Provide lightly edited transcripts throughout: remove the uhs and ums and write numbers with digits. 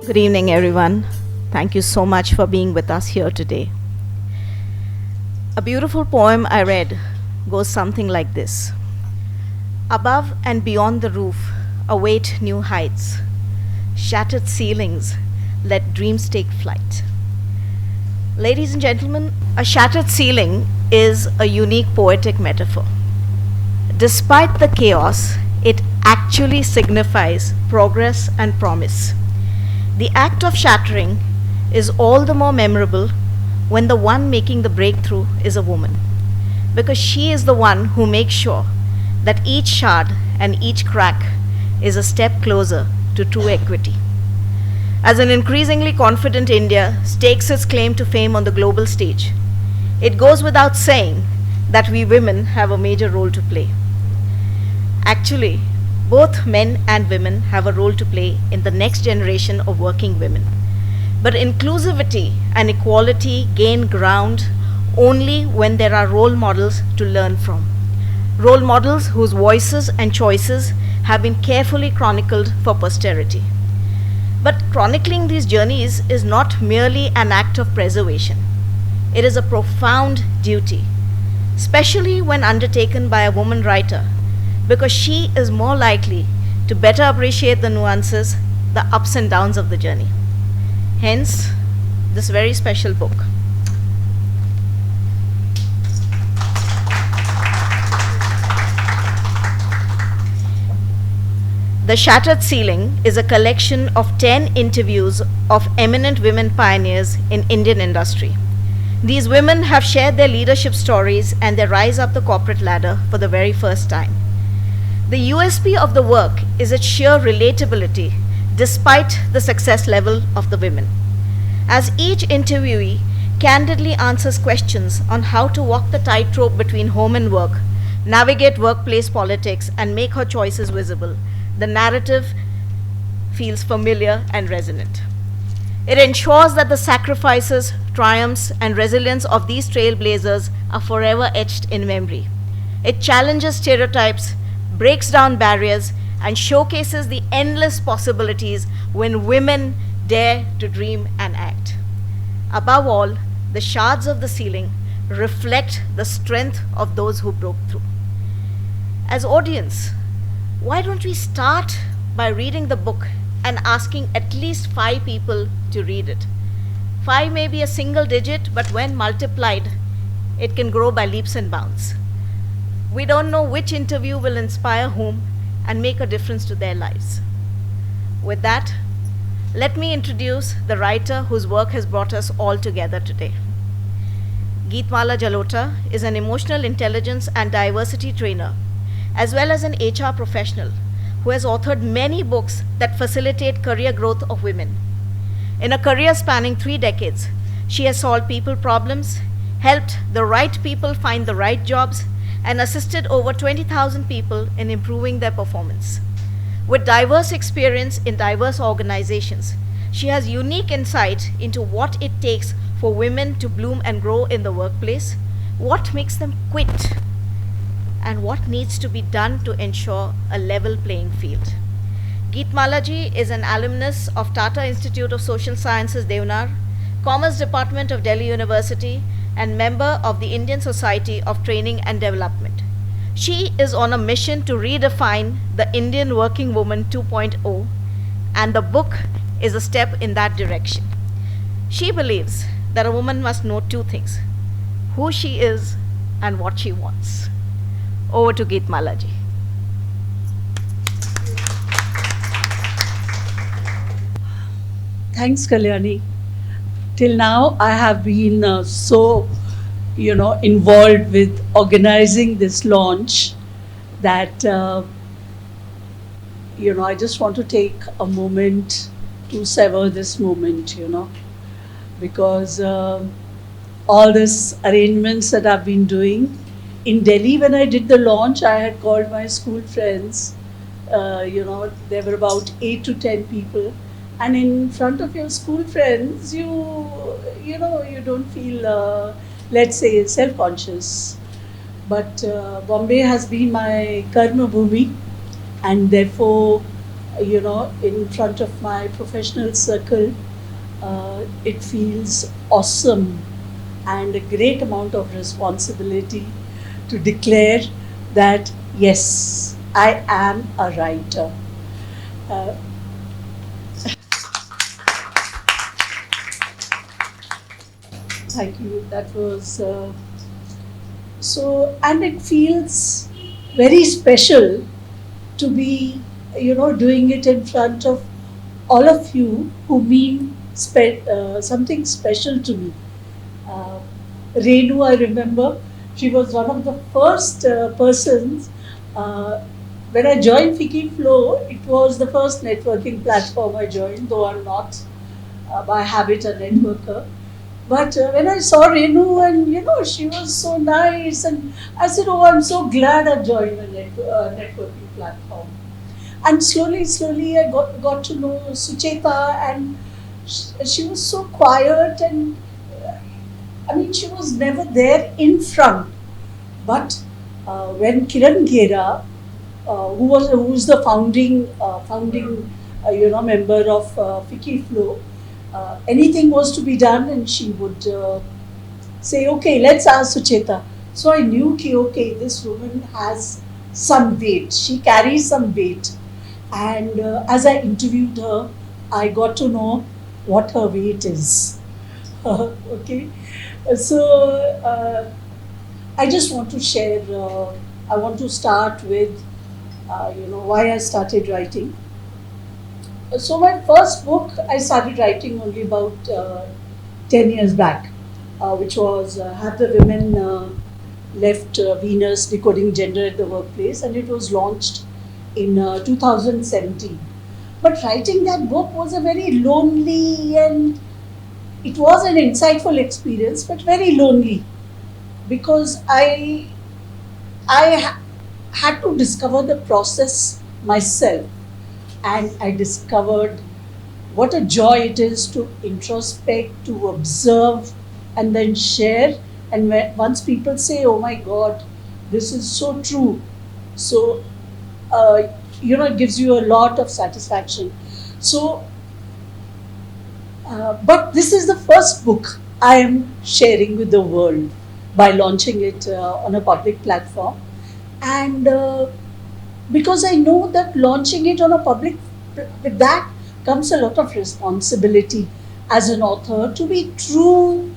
Good evening, everyone. Thank you so much for being with us here today. A beautiful poem I read goes something like this. Above and beyond the roof await new heights. Shattered ceilings let dreams take flight. Ladies and gentlemen, a shattered ceiling is a unique poetic metaphor. Despite the chaos, it actually signifies progress and promise. The act of shattering is all the more memorable when the one making the breakthrough is a woman, because she is the one who makes sure that each shard and each crack is a step closer to true equity. As an increasingly confident India stakes its claim to fame on the global stage, it goes without saying that we women have a major role to play. Actually, both men and women have a role to play in the next generation of working women. But inclusivity and equality gain ground only when there are role models to learn from. Role models whose voices and choices have been carefully chronicled for posterity. But chronicling these journeys is not merely an act of preservation. It is a profound duty, especially when undertaken by a woman writer, because she is more likely to better appreciate the nuances, the ups and downs of the journey. Hence, this very special book. The Shattered Ceiling is a collection of 10 interviews of eminent women pioneers in Indian industry. These women have shared their leadership stories and their rise up the corporate ladder for the very first time. The USP of the work is its sheer relatability despite the success level of the women, as each interviewee candidly answers questions on how to walk the tightrope between home and work, navigate workplace politics, and make her choices visible. The narrative feels familiar and resonant. It ensures that the sacrifices, triumphs, and resilience of these trailblazers are forever etched in memory. It challenges stereotypes, breaks down barriers, and showcases the endless possibilities when women dare to dream and act. Above all, the shards of the ceiling reflect the strength of those who broke through. As audience, why don't we start by reading the book and asking at least 5 people to read it? 5 may be a single digit, but when multiplied, it can grow by leaps and bounds. We don't know which interview will inspire whom and make a difference to their lives. With that, let me introduce the writer whose work has brought us all together today. Geetmala Jalota is an emotional intelligence and diversity trainer, as well as an HR professional who has authored many books that facilitate career growth of women. In a career spanning 3 decades, she has solved people problems, helped the right people find the right jobs, and assisted over 20,000 people in improving their performance. With diverse experience in diverse organizations, she has unique insight into what it takes for women to bloom and grow in the workplace, what makes them quit, and what needs to be done to ensure a level playing field. Geetmala ji is an alumnus of Tata Institute of Social Sciences, Deonar, Commerce Department of Delhi University, and member of the Indian Society of Training and Development. She is on a mission to redefine the Indian working woman 2.0, and the book is a step in that direction. She believes that a woman must know 2 things: who she is and what she wants. Over to Geetmala ji. Thanks, Kalyani. Till now, I have been involved with organizing this launch that, I just want to take a moment to savor this moment, because all these arrangements that I've been doing. In Delhi, when I did the launch, I had called my school friends. There were about 8 to 10 people. And in front of your school friends, you don't feel, let's say, self-conscious. But Bombay has been my karma bhumi, and therefore, in front of my professional circle, it feels awesome and a great amount of responsibility to declare that, yes, I am a writer. Thank you. That was and it feels very special to be, doing it in front of all of you who mean something special to me. Renu, I remember, she was one of the first persons. When I joined Fikiflow, it was the first networking platform I joined, though I'm not by habit a networker. But when I saw Renu and, she was so nice, and I said, oh, I'm so glad I joined a networking platform. And slowly I got to know Sucheta, and she was so quiet, and she was never there in front. But when Kiran Gera, who's the founding member of Fikiflow, anything was to be done, and she would say, okay, let's ask Sucheta. So I knew, okay, this woman has some weight. She carries some weight. And as I interviewed her, I got to know what her weight is. Okay, so I just want to share. I want to start with why I started writing. So my first book I started writing only about 10 years back, which was Have the Women Left Venus Decoding Gender at the Workplace, and it was launched in 2017. But writing that book was a very lonely, and it was an insightful experience, but very lonely, because I had to discover the process myself, and I discovered what a joy it is to introspect, to observe, and then share. And once people say, "Oh my God, this is so true," so uh, it gives you a lot of satisfaction. So, but this is the first book I am sharing with the world by launching it on a public platform, and because I know that launching it on a public, with that comes a lot of responsibility as an author to be true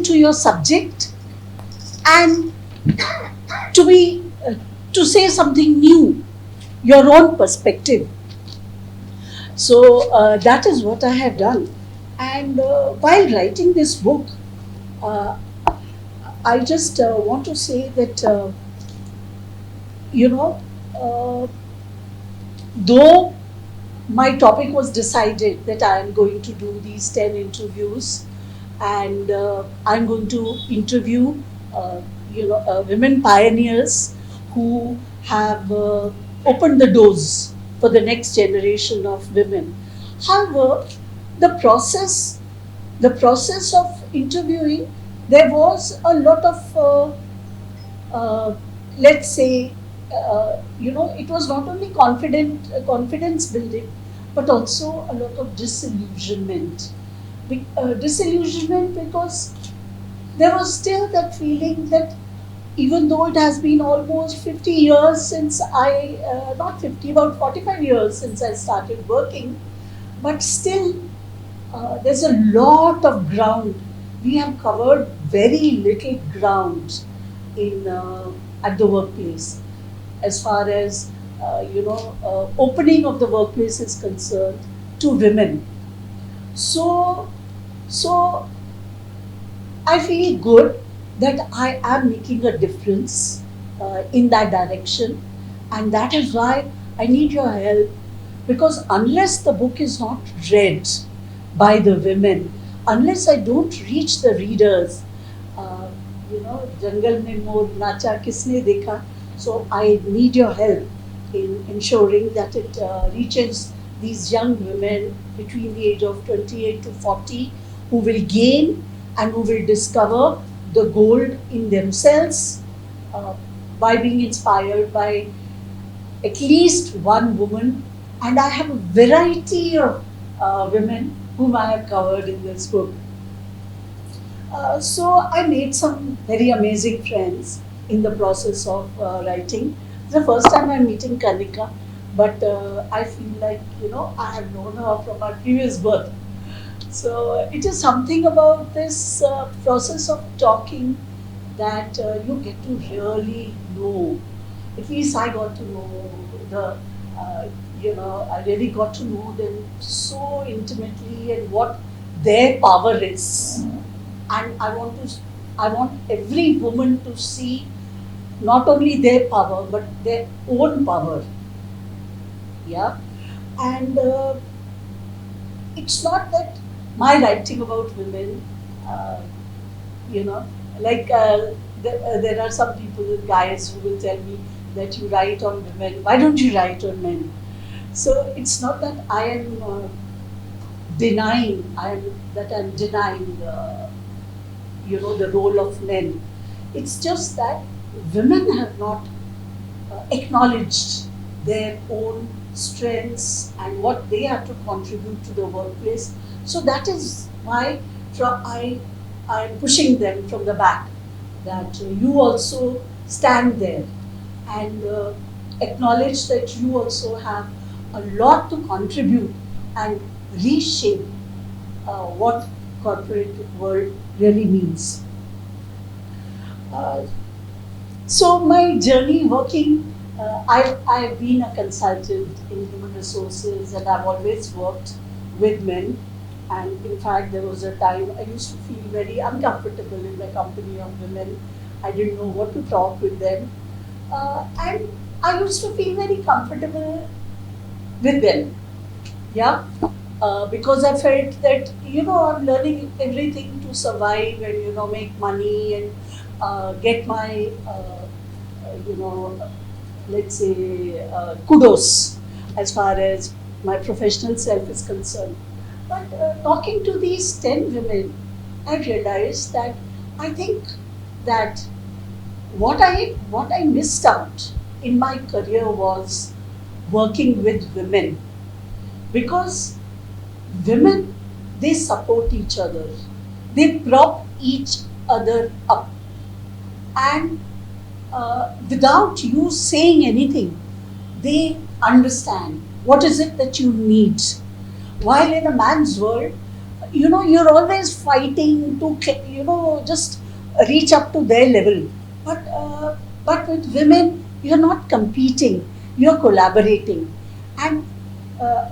to your subject, and to be to say something new, your own perspective. So that is what I have done. And while writing this book, uh, I just want to say that you know uh, though my topic was decided that I am going to do these 10 interviews, and I'm going to interview women pioneers who have opened the doors for the next generation of women. However, the process the process of interviewing, there was a lot of uh, let's say, it was not only confidence building, but also a lot of disillusionment. Disillusionment because there was still that feeling that even though it has been almost 50 years since not 50, about 45 years since I started working, but still there's a lot of ground. We have covered very little ground in at the workplace, as far as opening of the workplace is concerned to women. So, so I feel good that I am making a difference in that direction, and that is why I need your help, because unless the book is not read by the women, unless I don't reach the readers, Jangal mein mor nacha kisne dekha. So I need your help in ensuring that it reaches these young women between the age of 28 to 40, who will gain and who will discover the gold in themselves uh, by being inspired by at least one woman. And I have a variety of women whom I have covered in this book. So I made some very amazing friends in the process of writing. It's the first time I'm meeting Kanika, but I feel like I have known her from our previous birth. So it is something about this process of talking that you get to really know. At least I got to know the, I really got to know them so intimately, and what their power is. And I want every woman to see not only their power but their own power. Yeah, and it's not that my writing about women, uh, you know, like there are some people, guys, who will tell me that you write on women. Why don't you write on men? So it's not that I am denying. I'm denying. The role of men. It's just that women have not acknowledged their own strengths and what they have to contribute to the workplace. So that is why I am pushing them from the back, that you also stand there and acknowledge that you also have a lot to contribute and reshape what corporate world really means. Uh, so my journey working, I've been a consultant in human resources and I've always worked with men. And in fact, there was a time I used to feel very uncomfortable in the company of women. I didn't know what to talk with them. And I used to feel very comfortable with them. Yeah. Because I felt that, I'm learning everything to survive and, make money and get my, you know, let's say, kudos as far as my professional self is concerned. But talking to these 10 women, I realized that I think that what I missed out in my career was working with women, because women, they support each other, they prop each other up, and without you saying anything, they understand what is it that you need. While in a man's world, you're always fighting to, just reach up to their level. But with women, you're not competing, you're collaborating. And uh,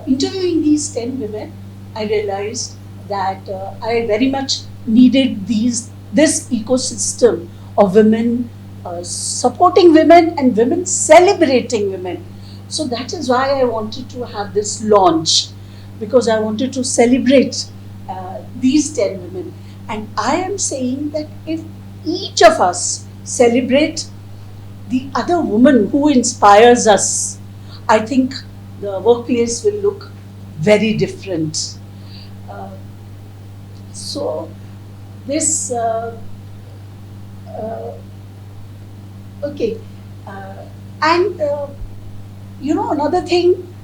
interviewing these 10 women, I realized that I very much needed this ecosystem of women supporting women and women celebrating women. So that is why I wanted to have this launch, because I wanted to celebrate these 10 women. And I am saying that if each of us celebrate the other woman who inspires us, I think the workplace will look very different. Uh, so, this, uh, okay. And another thing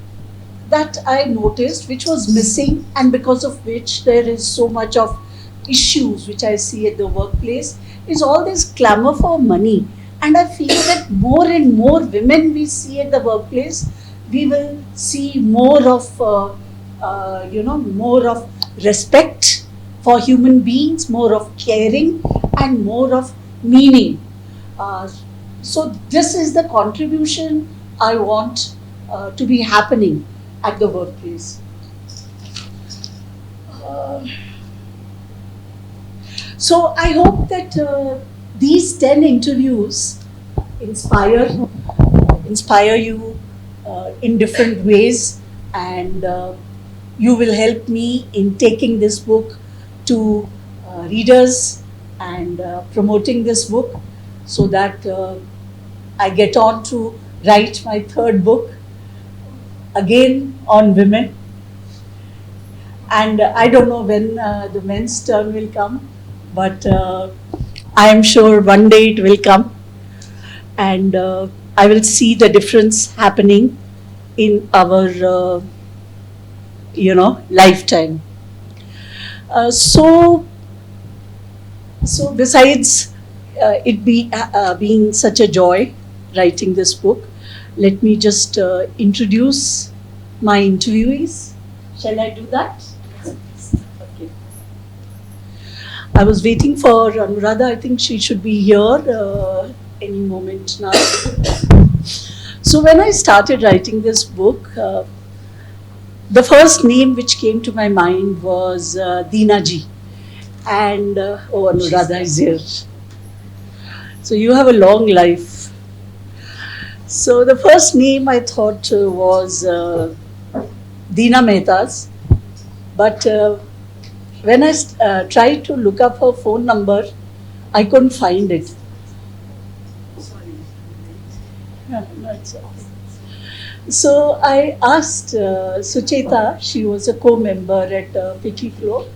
that I noticed, which was missing, and because of which there is so much of issues which I see at the workplace, is all this clamor for money. And I feel that more and more women we see at the workplace, we will see more of, more of respect for human beings, more of caring, and more of meaning. Uh, so this is the contribution I want to be happening at the workplace. Uh, so I hope that these 10 interviews inspire inspire you in different ways, and you will help me in taking this book to readers and promoting this book, so that I get on to write my third book again on women. And I don't know when the men's turn will come, but I am sure one day it will come, and I will see the difference happening in our, lifetime. So besides being such a joy writing this book, let me just introduce my interviewees. Shall I do that? Okay. I was waiting for Anuradha. I think she should be here any moment now. So when I started writing this book, the first name which came to my mind was Deena ji. And Anuradha is here. So you have a long life. So the first name I thought was Deena Mehta's. But when I tried to look up her phone number, I couldn't find it. Sorry. No, it's okay. So I asked Sucheta, she was a co-member at FICCI Flow.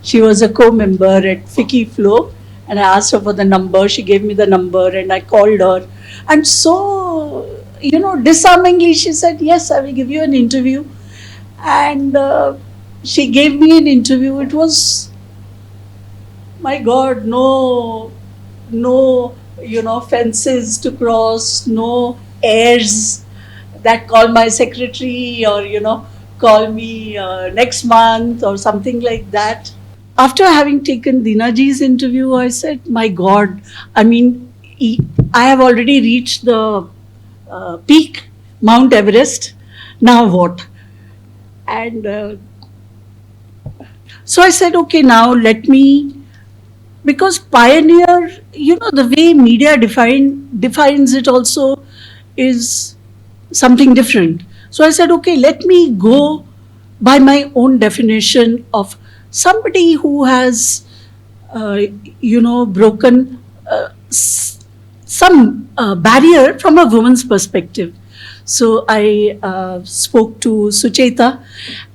She was a co-member at FICCI Flow, and I asked her for the number. She gave me the number, and I called her. And so, disarmingly, she said, "Yes, I will give you an interview." And she gave me an interview. It was, my God, no fences to cross, no heirs that call my secretary or, call me next month or something like that. After having taken Dinaji's interview, I said, my God, I mean, I have already reached the peak, Mount Everest. Now what? And so I said, okay, now let me, because pioneer, the way media defines it also is something different. So I said, okay, let me go by my own definition of somebody who has, broken some barrier from a woman's perspective. So I spoke to Sucheta,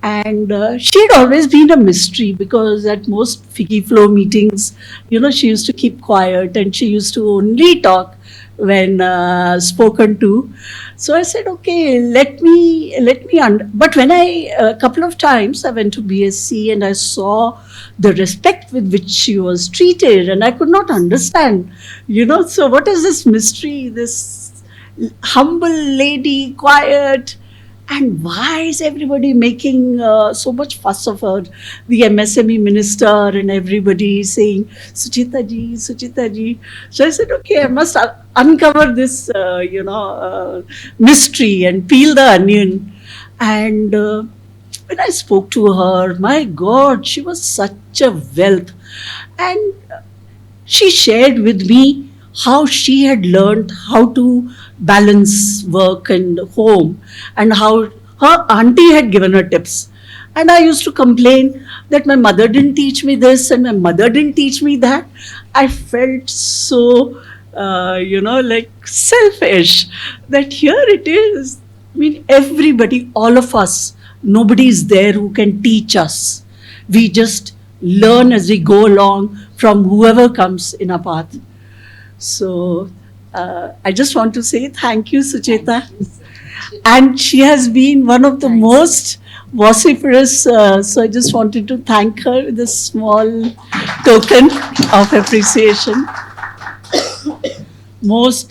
and she had always been a mystery because at most Figgy Flow meetings, she used to keep quiet and she used to only talk when spoken to. So I said, okay, but when a couple of times I went to BSc and I saw the respect with which she was treated, and I could not understand, so what is this mystery, this humble lady, quiet, and why is everybody making so much fuss of her? The MSME minister and everybody saying, Suchita ji, Suchita ji. So I said, okay, I must uncover this, mystery and peel the onion. And when I spoke to her, my God, she was such a wealth. And she shared with me how she had learned how to balance work and home, and how her auntie had given her tips. And I used to complain that my mother didn't teach me this and my mother didn't teach me that. I felt so, like selfish that here it is. I mean, everybody, all of us, nobody is there who can teach us. We just learn as we go along from whoever comes in our path. So I just want to say thank you, Sucheta. And she has been one of the most vociferous. So I just wanted to thank her with a small token of appreciation. Most,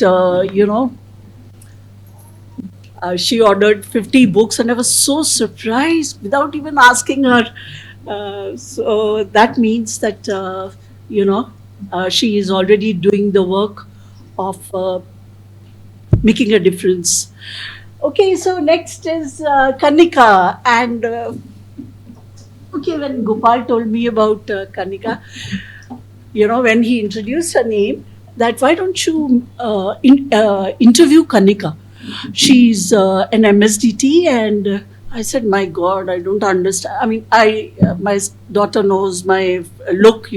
she ordered 50 books, and I was so surprised without even asking her. So that means that, she is already doing the work of making a difference. Okay, so next is Kanika. And okay, when Gopal told me about Kanika, when he introduced her name, that why don't you interview Kanika? She's an MSDT, and I said, my God, I don't understand. I mean, my daughter knows my look,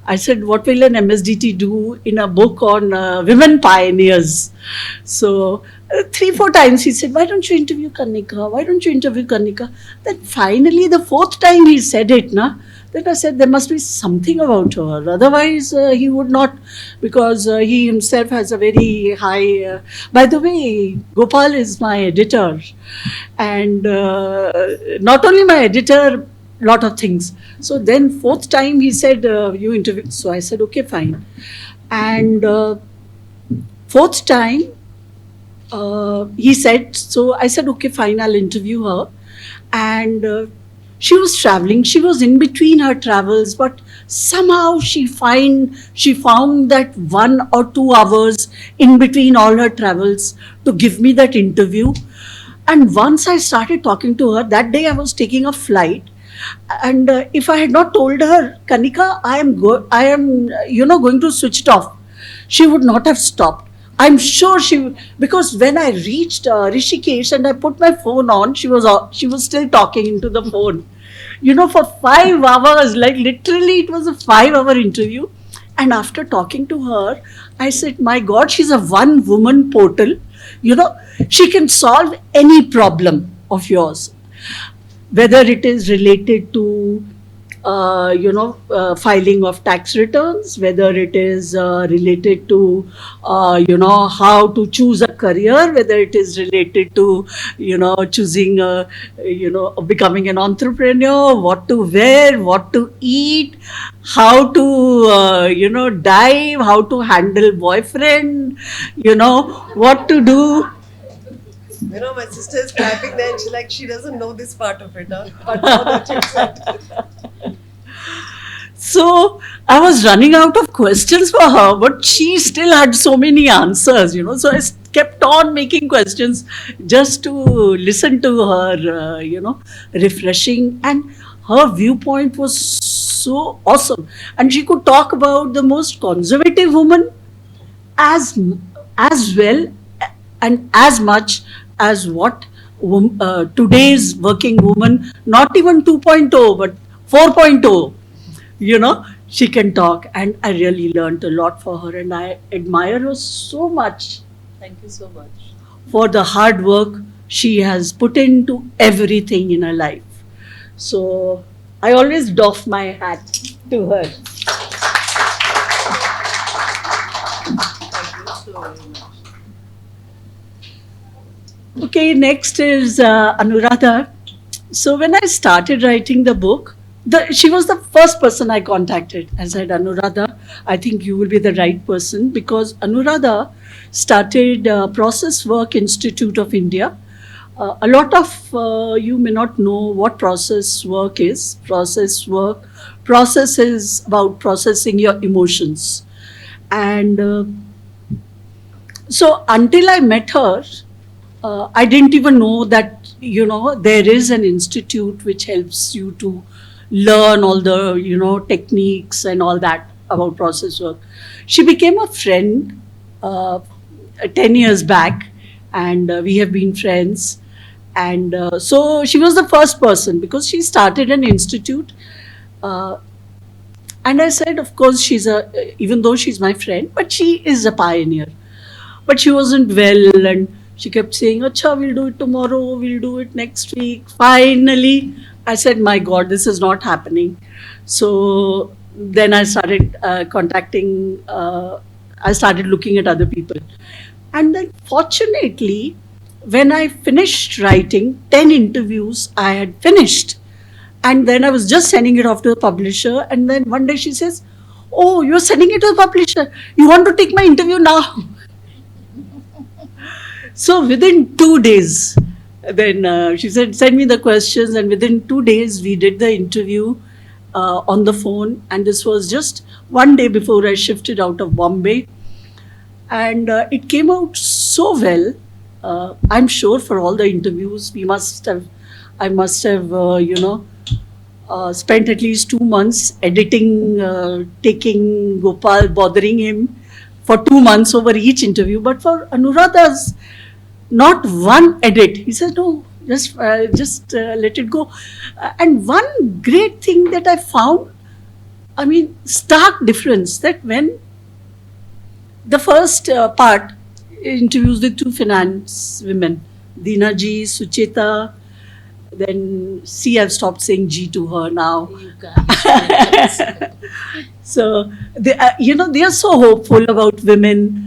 I said, what will an MSDT do in a book on women pioneers? So 3-4 times he said, why don't you interview Kanika? Why don't you interview Kanika? Then finally, the 4th time he said it, then I said, there must be something about her. Otherwise, he would not, because he himself has a very high... by the way, Gopal is my editor. And not only my editor, lot of things. So then 4th time he said, you interview. So I said, okay, fine. And 4th time, he said, so I said, okay, fine, I'll interview her. And she was traveling. She was in between her travels, but somehow she found that 1 or 2 hours in between all her travels to give me that interview. And once I started talking to her, that day I was taking a flight. And if I had not told her, Kanika, I am going to switch it off, she would not have stopped. I'm sure because when I reached Rishikesh and I put my phone on, she was still talking into the phone, for 5 hours, like literally it was a 5-hour interview. And after talking to her, I said, my God, she's a one-woman portal. She can solve any problem of yours, whether it is related to filing of tax returns, whether it is related to, how to choose a career, whether it is related to, choosing, becoming an entrepreneur, what to wear, what to eat, how to, dive, how to handle boyfriend, what to do. My sister is clapping there and she's like, she doesn't know this part of it, huh? But now that you said. So I was running out of questions for her, but she still had so many answers, So I kept on making questions just to listen to her, refreshing. And her viewpoint was so awesome. And she could talk about the most conservative woman as well and as much as what today's working woman, not even 2.0 but 4.0, she can talk. And I really learned a lot for her, and I admire her so much. Thank you so much. For the hard work she has put into everything in her life. So I always doff my hat to her. Thank you so very much. Okay, next is Anuradha. So when I started writing the book, she was the first person I contacted. I said, Anuradha, I think you will be the right person, because Anuradha started Process Work Institute of India. A lot of you may not know what process work is. Process is about processing your emotions. And so until I met her, I didn't even know that, there is an institute which helps you to learn all the, techniques and all that about process work. She became a friend 10 years back, and we have been friends. And so she was the first person, because she started an institute. And I said, of course, even though she's my friend, but she is a pioneer. But she wasn't well, and she kept saying, Acha, we'll do it tomorrow, we'll do it next week. Finally, I said, my God, this is not happening. So then I started I started looking at other people. And then fortunately, when I finished writing 10 interviews, I had finished. And then I was just sending it off to the publisher. And then one day she says, oh, you're sending it to the publisher. You want to take my interview now? So within 2 days, then she said, send me the questions. And within 2 days, we did the interview on the phone. And this was just one day before I shifted out of Bombay. And it came out so well. I'm sure for all the interviews, I must have, spent at least 2 months editing, taking Gopal, bothering him for 2 months over each interview. But for Anuradha's, not one edit. He said, no, just let it go. And one great thing that I found, stark difference, that when the first part interviews with 2 finance women, Deena ji, Sucheta, then I've stopped saying G to her now. So, they are so hopeful about women,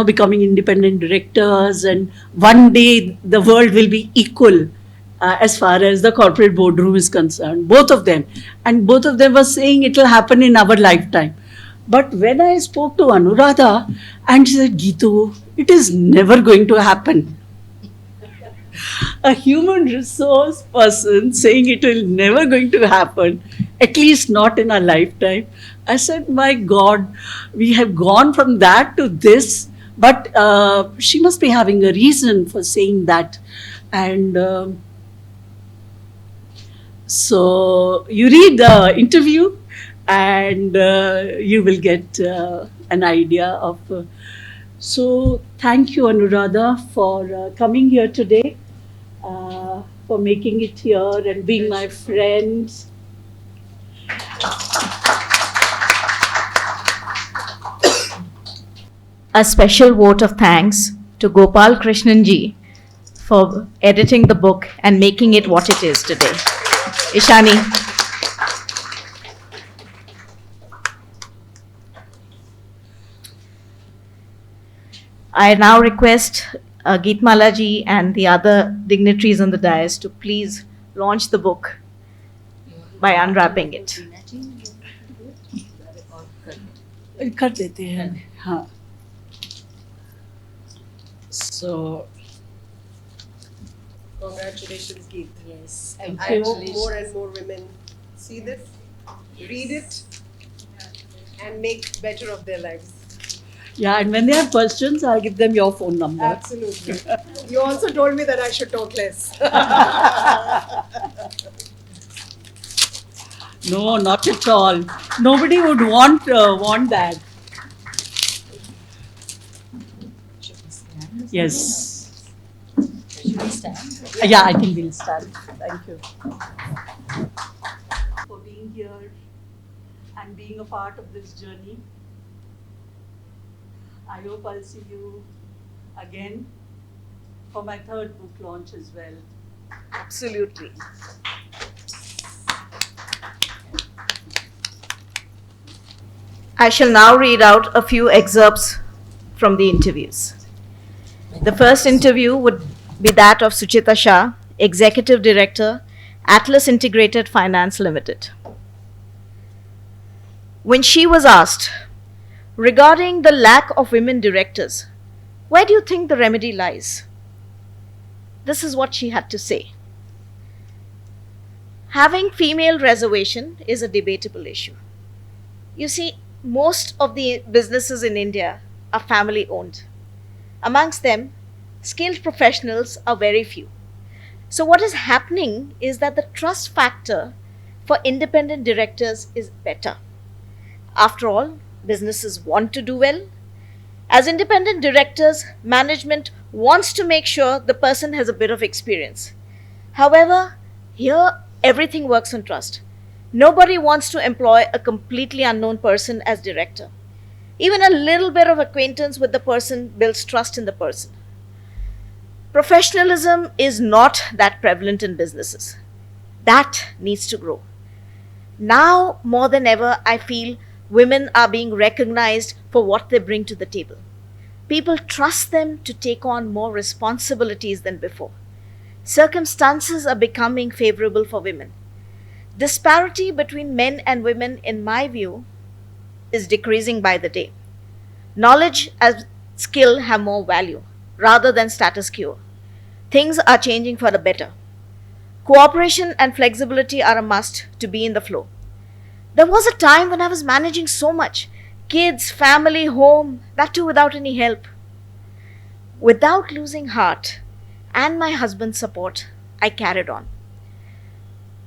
becoming independent directors, and one day the world will be equal as far as the corporate boardroom is concerned. Both of them. And both of them were saying it will happen in our lifetime. But when I spoke to Anuradha, and she said, Geetu, it is never going to happen. A human resource person saying it will never going to happen, at least not in our lifetime. I said, my God, we have gone from that to this, but she must be having a reason for saying that. And so you read the interview, and you will get an idea of. So thank you, Anuradha, for coming here today, for making it here and being my friend. A special vote of thanks to Gopal Krishnan ji for editing the book and making it what it is today. Ishani. I now request Geetmala ji and the other dignitaries on the dais to please launch the book by unwrapping it. कर देते हैं हाँ so Congratulations, Geet. Yes. I hope Congratulations. more and more women see this, read it, and make better of their lives. yeah, and when they have questions, I'll give them your phone number. Absolutely. You also told me that I should talk less. No, not at all. Nobody would want that. Should we stand? Yes. Should we stand? Yeah, I think we'll stand. Thank you. For being here and being a part of this journey. I hope I'll see you again for my third book launch as well. Absolutely. I shall now read out a few excerpts from the interviews. The first interview would be that of Suchita Shah, Executive Director, Atlas Integrated Finance Limited. When she was asked regarding the lack of women directors, where do you think the remedy lies? This is what she had to say. Having female reservation is a debatable issue. You see, most of the businesses in India are family owned. Amongst them, skilled professionals are very few. So, what is happening is that the trust factor for independent directors is better. After all, businesses want to do well. As independent directors, management wants to make sure the person has a bit of experience. However, here everything works on trust. Nobody wants to employ a completely unknown person as director. Even a little bit of acquaintance with the person builds trust in the person. Professionalism is not that prevalent in businesses. That needs to grow. Now, more than ever, I feel women are being recognized for what they bring to the table. People trust them to take on more responsibilities than before. Circumstances are becoming favorable for women. Disparity between men and women, in my view, is decreasing by the day. Knowledge and skill have more value rather than status quo. Things are changing for the better. Cooperation and flexibility are a must to be in the flow. There was a time when I was managing so much kids, family, home, that too without any help. Without losing heart and my husband's support, I carried on.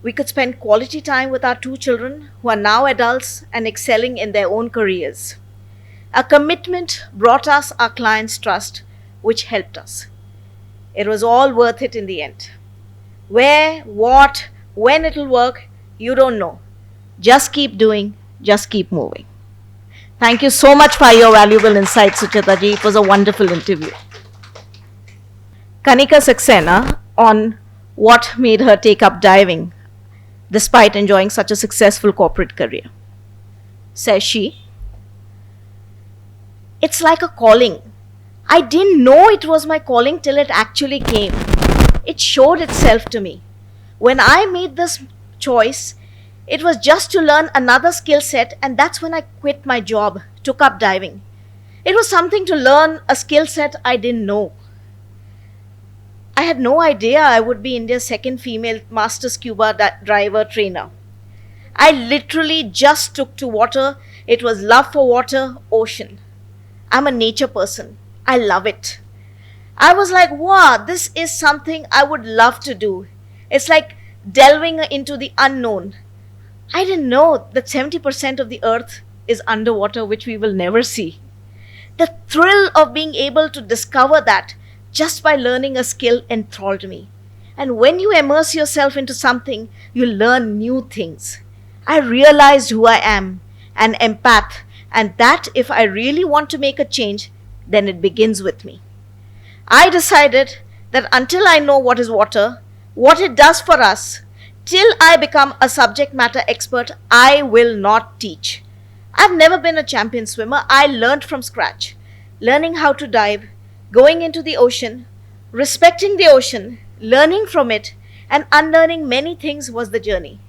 We could spend quality time with our two children who are now adults and excelling in their own careers. Our commitment brought us our clients' trust, which helped us. It was all worth it in the end. Where, what, when it'll work, you don't know. Just keep doing, just keep moving. Thank you so much for your valuable insights, Suchita ji. It was a wonderful interview. Kanika Saxena on what made her take up diving despite enjoying such a successful corporate career. Says she, it's like a calling. I didn't know it was my calling till it actually came. It showed itself to me. When I made this choice, it was just to learn another skill set, and that's when I quit my job, took up diving. It was something to learn a skill set I didn't know. I had no idea I would be India's second female master scuba diver trainer. I literally just took to water. It was love for water, ocean. I'm a nature person. I love it. I was like, wow, this is something I would love to do. It's like delving into the unknown. I didn't know that 70% of the earth is underwater, which we will never see. The thrill of being able to discover that just by learning a skill enthralled me. And when you immerse yourself into something, you learn new things. I realized who I am, an empath, and that if I really want to make a change, then it begins with me. I decided that until I know what is water, what it does for us, till I become a subject matter expert, I will not teach. I've never been a champion swimmer. I learned from scratch. learning how to dive, going into the ocean, respecting the ocean, learning from it, and unlearning many things was the journey.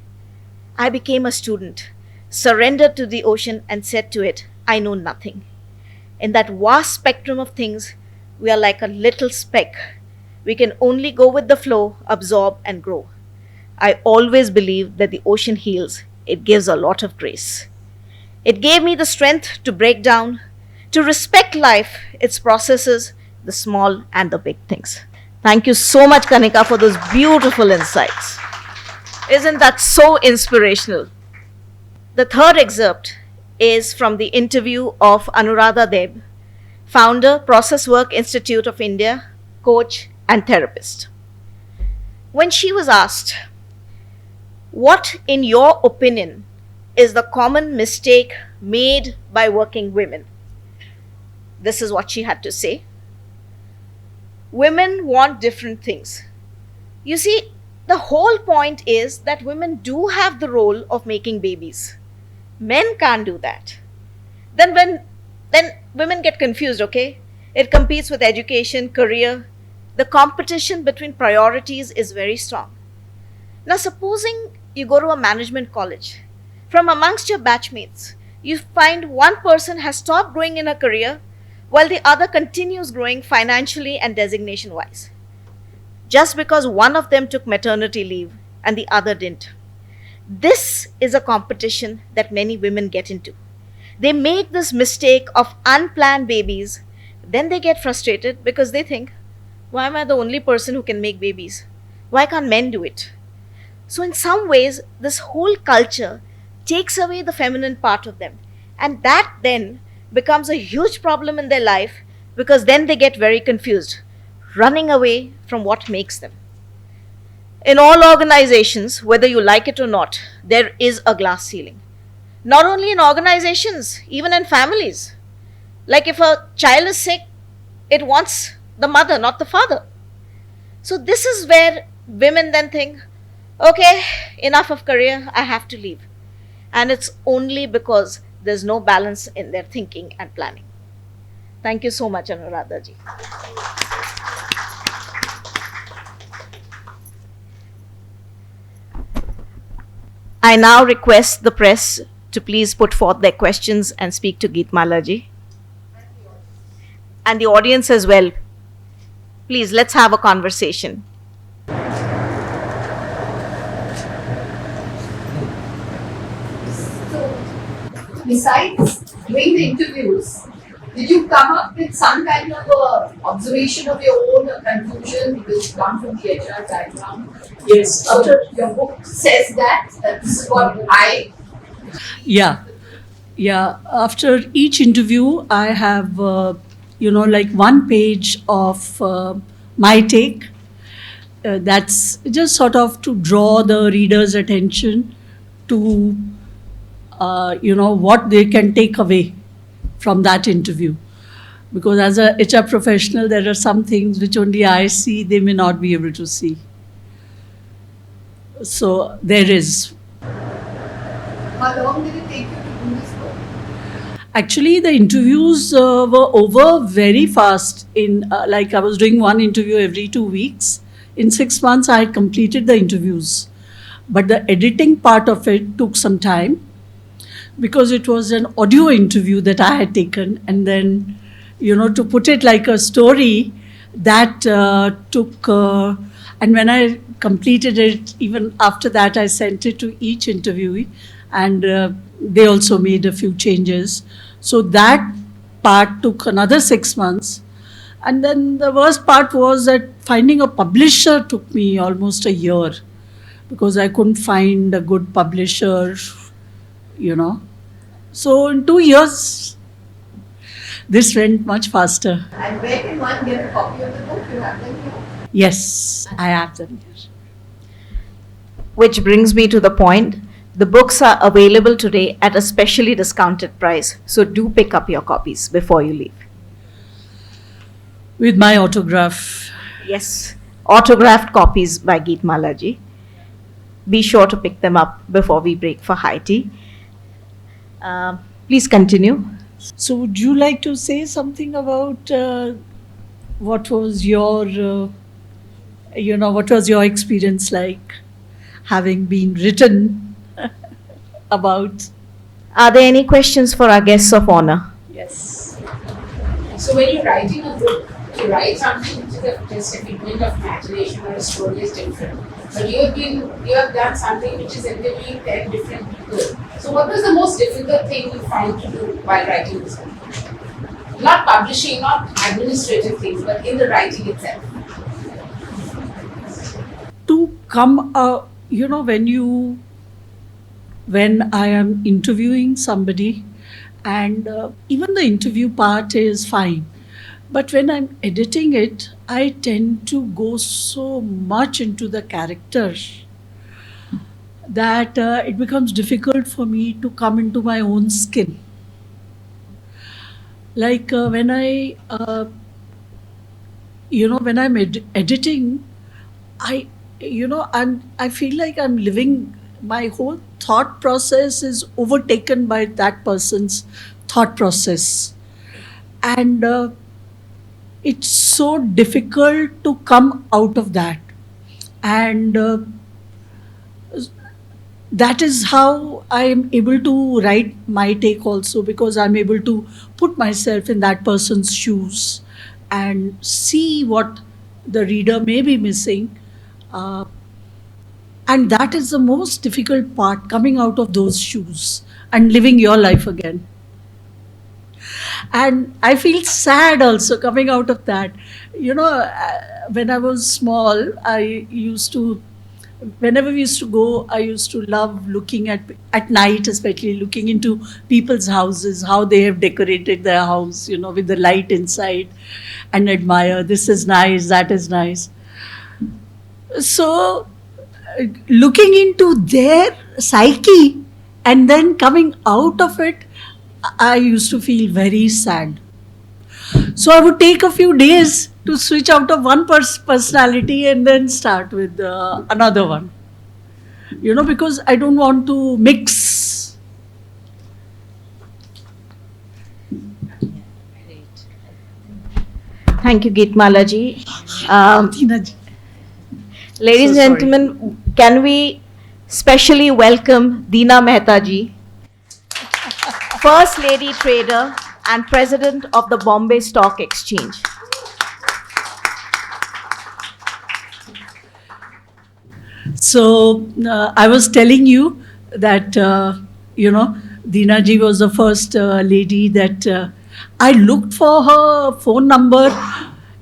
I became a student, surrendered to the ocean, and said to it, I know nothing. In that vast spectrum of things, we are like a little speck. We can only go with the flow, absorb, and grow. I always believe that the ocean heals, it gives a lot of grace. It gave me the strength to break down, to respect life, its processes, the small and the big things. Thank you so much, Kanika, for those beautiful insights. Isn't that so inspirational? The third excerpt is from the interview of Anuradha Deb, founder, Process Work Institute of India, coach, and therapist. When she was asked, what, in your opinion, is the common mistake made by working women? This is what she had to say. Women want different things. You see, the whole point is that women do have the role of making babies. Men can't do that. Then women get confused, okay? It competes with education, career. The competition between priorities is very strong. Now, supposing you go to a management college. From amongst your batchmates, you find one person has stopped growing in a career while the other continues growing financially and designation wise. Just because one of them took maternity leave and the other didn't. This is a competition that many women get into. They make this mistake of unplanned babies, then they get frustrated because they think, why am I the only person who can make babies? Why can't men do it? So, in some ways, this whole culture takes away the feminine part of them. And that then becomes a huge problem in their life because then they get very confused, running away from what makes them. In all organizations, whether you like it or not, there is a glass ceiling. Not only in organizations, even in families. Like if a child is sick, it wants the mother, not the father. So this is where women then think, okay, enough of career, I have to leave. And it's only because there's no balance in their thinking and planning. Thank you so much, Anuradha ji. I now request the press to please put forth their questions and speak to Geetmala ji. And the audience as well. Please, let's have a conversation. Besides doing the interviews, did you come up with some kind of observation of your own or conclusion because you come from the HR background? Yes. Your book says that this is what I. Yeah. After each interview, I have, like one page of my take. That's just sort of to draw the reader's attention to, what they can take away from that interview. Because as a HR professional, there are some things which only I see, they may not be able to see. So there is. How long did it take you to do this book? Actually, the interviews were over very fast. I was doing one interview every 2 weeks. In 6 months, I had completed the interviews. But the editing part of it took some time because it was an audio interview that I had taken. And then, to put it like a story, that took... and when I completed it, even after that, I sent it to each interviewee. And they also made a few changes. So that part took another 6 months. And then the worst part was that finding a publisher took me almost a year because I couldn't find a good publisher, So in 2 years, this went much faster. And where can one get a copy of the book? You have them here? Yes, I have them here. Which brings me to the point. The books are available today at a specially discounted price. So do pick up your copies before you leave. With my autograph. Yes, autographed copies by Geetmala ji. Be sure to pick them up before we break for high tea. Please continue. So, would you like to say something about what was your, what was your experience like, having been written about? Are there any questions for our guests of honor? Yes. So when you're writing a book, to write something which is just a figment of imagination or a story is different. But you have done something which is interviewing 10 different people. So what was the most difficult thing you found to do while writing this book? Not publishing, not administrative things, but in the writing itself. To come when I am interviewing somebody, and even the interview part is fine, but when I'm editing it, I tend to go so much into the character that it becomes difficult for me to come into my own skin. Like when I'm editing, I feel like I'm living, my whole thought process is overtaken by that person's thought process. And it's so difficult to come out of that. And that is how I am able to write my take also, because I'm able to put myself in that person's shoes and see what the reader may be missing. And that is the most difficult part, coming out of those shoes and living your life again. And I feel sad also coming out of that. When I was small, whenever we used to go, I used to love looking at night, especially looking into people's houses, how they have decorated their house, with the light inside, and admire, this is nice, that is nice. So, looking into their psyche and then coming out of it, I used to feel very sad. So I would take a few days to switch out of one personality and then start with another one. Because I don't want to mix. Thank you, Geetmala ji. Tina ji. Ladies So and sorry. gentlemen, can we specially welcome Deena Mehta ji, First Lady Trader and President of the Bombay Stock Exchange. So I was telling you that, Deena ji was the first lady that I looked for her phone number.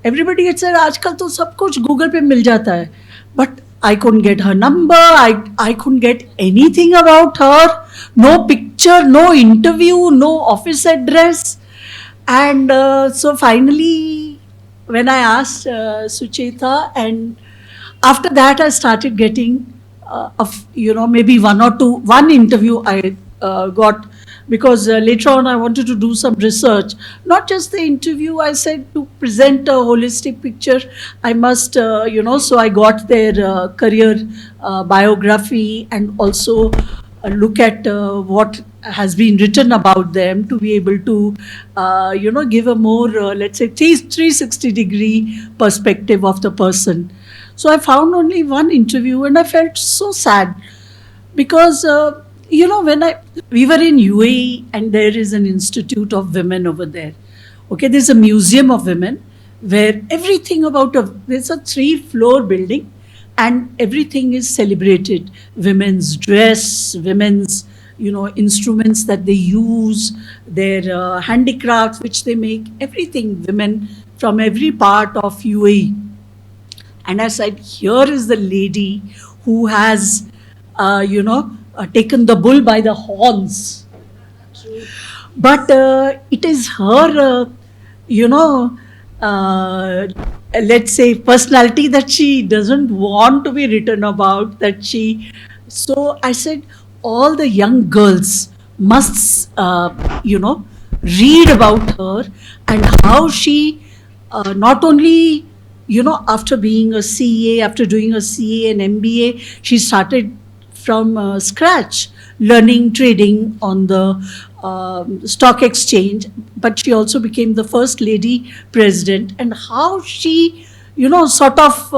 Everybody had said, आजकल तो सब कुछ Google पे मिल जाता है. But I couldn't get her number. I couldn't get anything about her. No picture, no interview, no office address. And so finally, when I asked Sucheta, and after that I started getting, maybe one interview I got, because later on I wanted to do some research. Not just the interview, I said to present a holistic picture, I must, so I got their career biography, and also look at what has been written about them, to be able to, give a more, let's say, 360-degree perspective of the person. So I found only one interview and I felt so sad, because when we were in UAE, and there is an Institute of Women over there. Okay, there's a museum of women where everything there's a 3-floor building, and everything is celebrated. Women's dress, women's, instruments that they use, their handicrafts which they make, everything, women from every part of UAE. And I said, here is the lady who has, taken the bull by the horns. But it is her, let's say, personality that she doesn't want to be written about. So I said, all the young girls must, read about her, and how she not only, after being a CA, after doing a CA and MBA, she started from scratch, learning trading on the stock exchange. But she also became the first lady president, and how she, sort of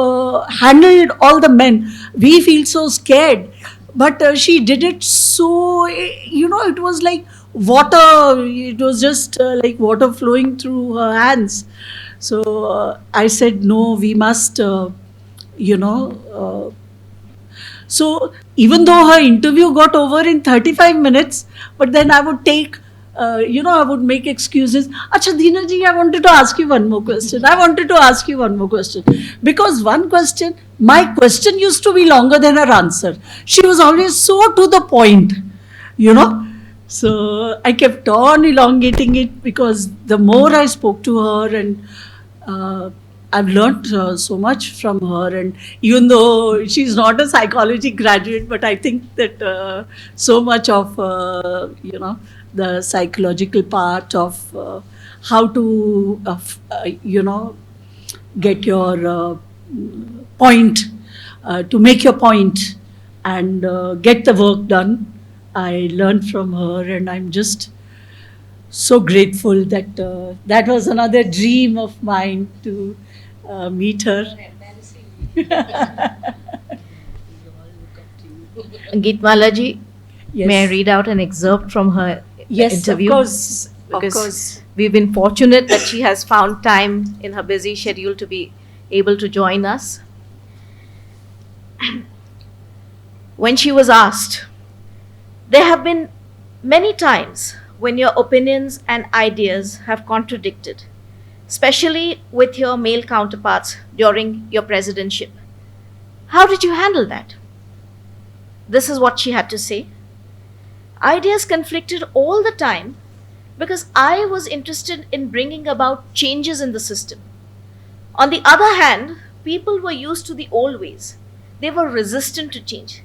handled all the men. We feel so scared, but she did it so, it was like water. It was just like water flowing through her hands. So I said, no, we must, so even though her interview got over in 35 minutes, but then I would take, I would make excuses. Acha, Deena ji, I wanted to ask you one more question. I wanted to ask you one more question. Because my question used to be longer than her answer. She was always so to the point, So I kept on elongating it, because the more I spoke to her, and I've learned so much from her. And even though she's not a psychology graduate, but I think that so much of, the psychological part of how to, get your point, to make your point and get the work done. I learned from her, and I'm just so grateful that that was another dream of mine, to meet her. Geetmala ji, Yes. may I read out an excerpt from her Yes, interview? of course. Because Of course. we've been fortunate that she has found time in her busy schedule to be able to join us. When she was asked, there have been many times when your opinions and ideas have contradicted, especially with your male counterparts during your presidentship. How did you handle that? This is what she had to say. Ideas conflicted all the time because I was interested in bringing about changes in the system. On the other hand, people were used to the old ways. They were resistant to change.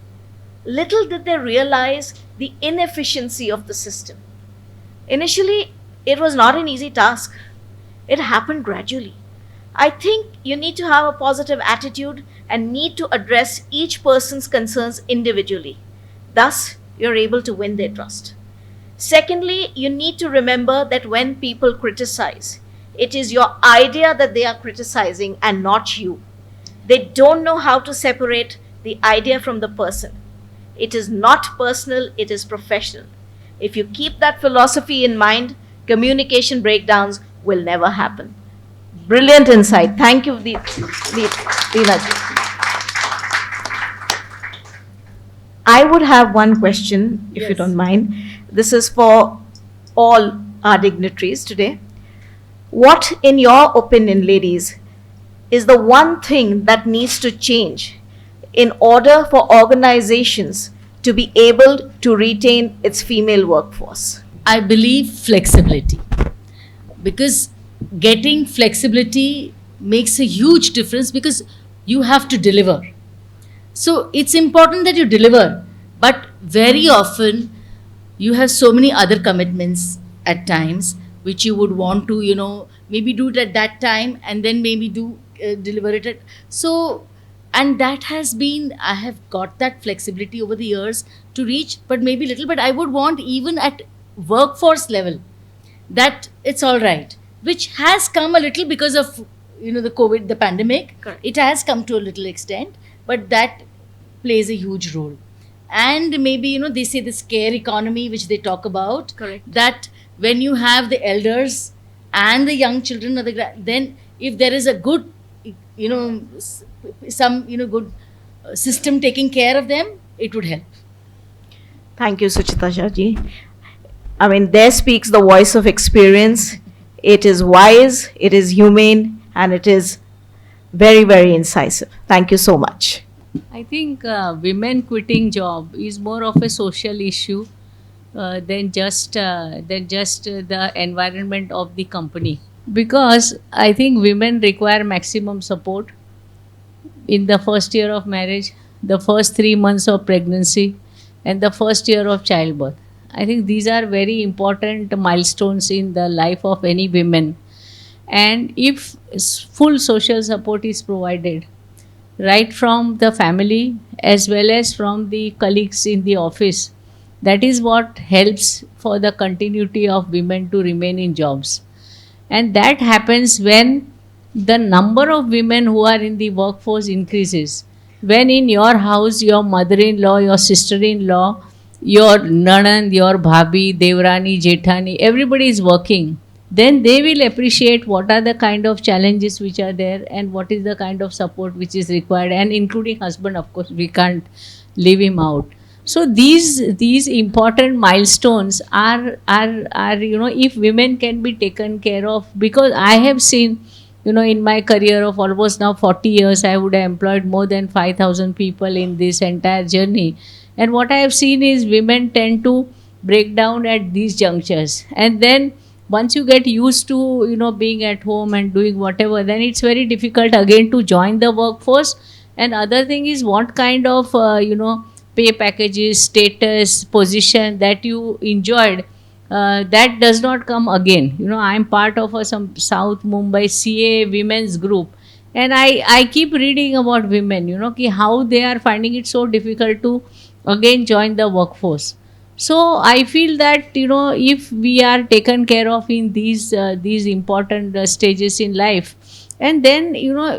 Little did they realize the inefficiency of the system. Initially, it was not an easy task. It happened gradually. I think you need to have a positive attitude and need to address each person's concerns individually. Thus, you're able to win their trust. Secondly, you need to remember that when people criticize, it is your idea that they are criticizing and not you. They don't know how to separate the idea from the person. It is not personal, it is professional. If you keep that philosophy in mind, communication breakdowns will never happen. Brilliant insight. Thank you, Deena ji. I would have one question, if you Yes. don't mind. This is for all our dignitaries today. What, in your opinion, ladies, is the one thing that needs to change in order for organizations to be able to retain its female workforce? I believe flexibility, because getting flexibility makes a huge difference, because you have to deliver. So it's important that you deliver, but very often you have so many other commitments at times which you would want to, maybe do it at that time and then maybe deliver it at. So, and that has been, I have got that flexibility over the years to reach, but maybe little, but I would want even at workforce level that it's all right, which has come a little because of the COVID, the pandemic. Correct. It has come to a little extent, but that plays a huge role. And maybe they say the scare economy, which they talk about. Correct. That when you have the elders and the young children, then if there is a good, some good system taking care of them, it would help. Thank you, Suchita Shah ji. I mean, there speaks the voice of experience. It is wise, it is humane, and it is very, very incisive. Thank you so much. I think women quitting job is more of a social issue than just the environment of the company, because I think women require maximum support in the first year of marriage, the first 3 months of pregnancy, and the first year of childbirth. I think these are very important milestones in the life of any women, and if full social support is provided, right from the family as well as from the colleagues in the office. That is what helps for the continuity of women to remain in jobs. And that happens when the number of women who are in the workforce increases. When in your house, your mother in law, your sister in law, your nanand, your bhabhi, devrani, jethani, everybody is working, then they will appreciate what are the kind of challenges which are there and what is the kind of support which is required, and including husband, of course, we can't leave him out. So these important milestones are if women can be taken care of, because I have seen, in my career of almost now 40 years, I would have employed more than 5,000 people in this entire journey. And what I have seen is women tend to break down at these junctures. And then once you get used to, being at home and doing whatever, then it's very difficult again to join the workforce. And other thing is what kind of, pay packages, status, position that you enjoyed, that does not come again. I'm part of some South Mumbai CA women's group, and I keep reading about women, how they are finding it so difficult to again join the workforce. So I feel that, if we are taken care of in these important stages in life, and then,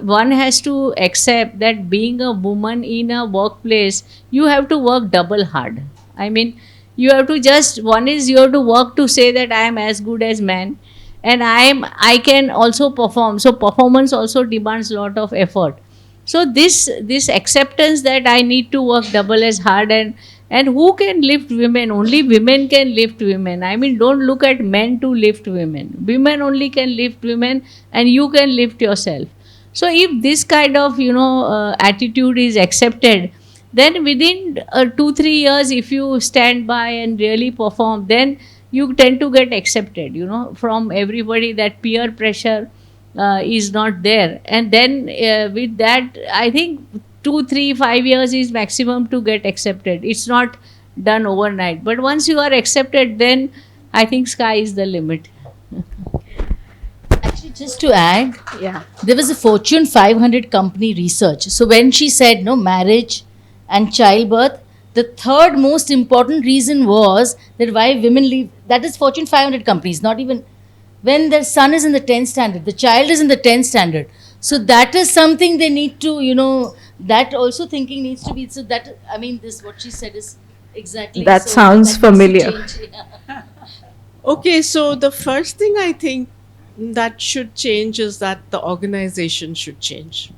one has to accept that being a woman in a workplace, you have to work double hard. I mean, you have to just, one is you have to work to say that I am as good as man, and I can also perform. So performance also demands a lot of effort. So this acceptance that I need to work double as hard, and who can lift women? Only women can lift women. I mean, don't look at men to lift women. Women only can lift women, and you can lift yourself. So if this kind of attitude is accepted, then within 2-3 years, if you stand by and really perform, then you tend to get accepted, from everybody. That peer pressure is not there. And then with that, I think 2-3-5 years is maximum to get accepted. It's not done overnight, but once you are accepted, then I think sky is the limit. Actually, just to add, Yeah. there was a Fortune 500 company research. So when she said no marriage and childbirth, the third most important reason was that why women leave. That is Fortune 500 companies, not even when their son is in the 10th standard, the child is in the 10th standard. So that is something they need to, that also thinking needs to be. So that, I mean, this what she said is exactly. That so sounds needs to familiar. change. Yeah. Okay, so the first thing I think that should change is that the organization should change.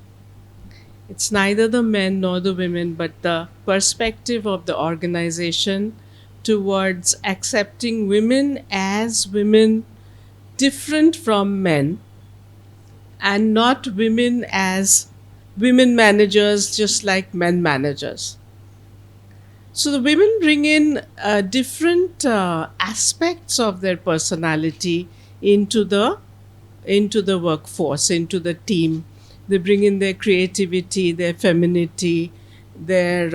It's neither the men nor the women, but the perspective of the organization towards accepting women as women different from men, and not women as women managers just like men managers. So the women bring in different aspects of their personality into the workforce, into the team. They bring in their creativity, their femininity, their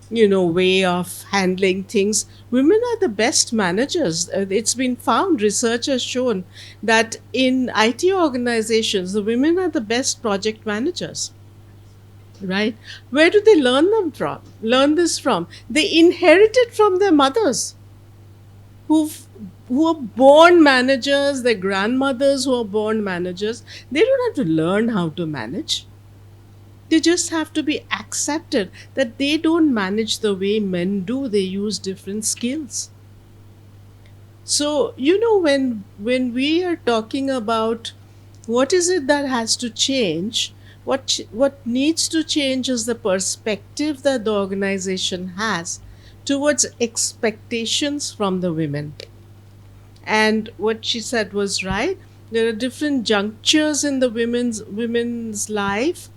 way of handling things. Women are the best managers. It's been found, research has shown that in IT organizations, the women are the best project managers. Right? Where do they learn this from? They inherit it from their mothers, who are born managers, their grandmothers who are born managers. They don't have to learn how to manage. They just have to be accepted that they don't manage the way men do. They use different skills. So, when we are talking about what is it that has to change, what needs to change is the perspective that the organization has towards expectations from the women. And what she said was right. There are different junctures in the women's life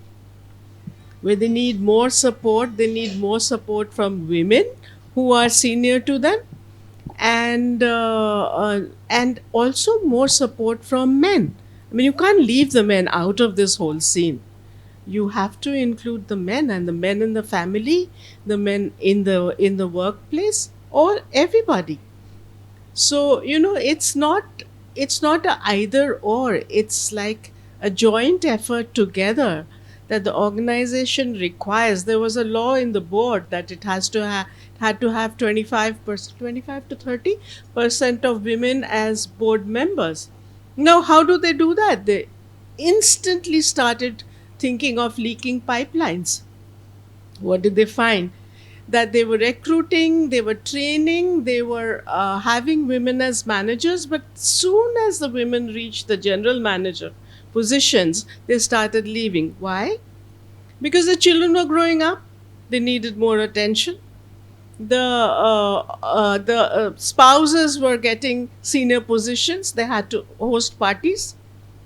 where they need more support. They need more support from women who are senior to them, and also more support from men. I mean, you can't leave the men out of this whole scene. You have to include the men, and the men in the family, the men in the workplace, or everybody. So it's not a either or. It's like a joint effort together that the organization requires. There was a law in the board that it has to had to have 25%, 25 to 30% of women as board members. Now, how do they do that? They instantly started thinking of leaking pipelines. What did they find? That they were recruiting, they were training, they were having women as managers, but soon as the women reached the general manager positions, they started leaving. Why? Because the children were growing up, they needed more attention. The spouses were getting senior positions, they had to host parties,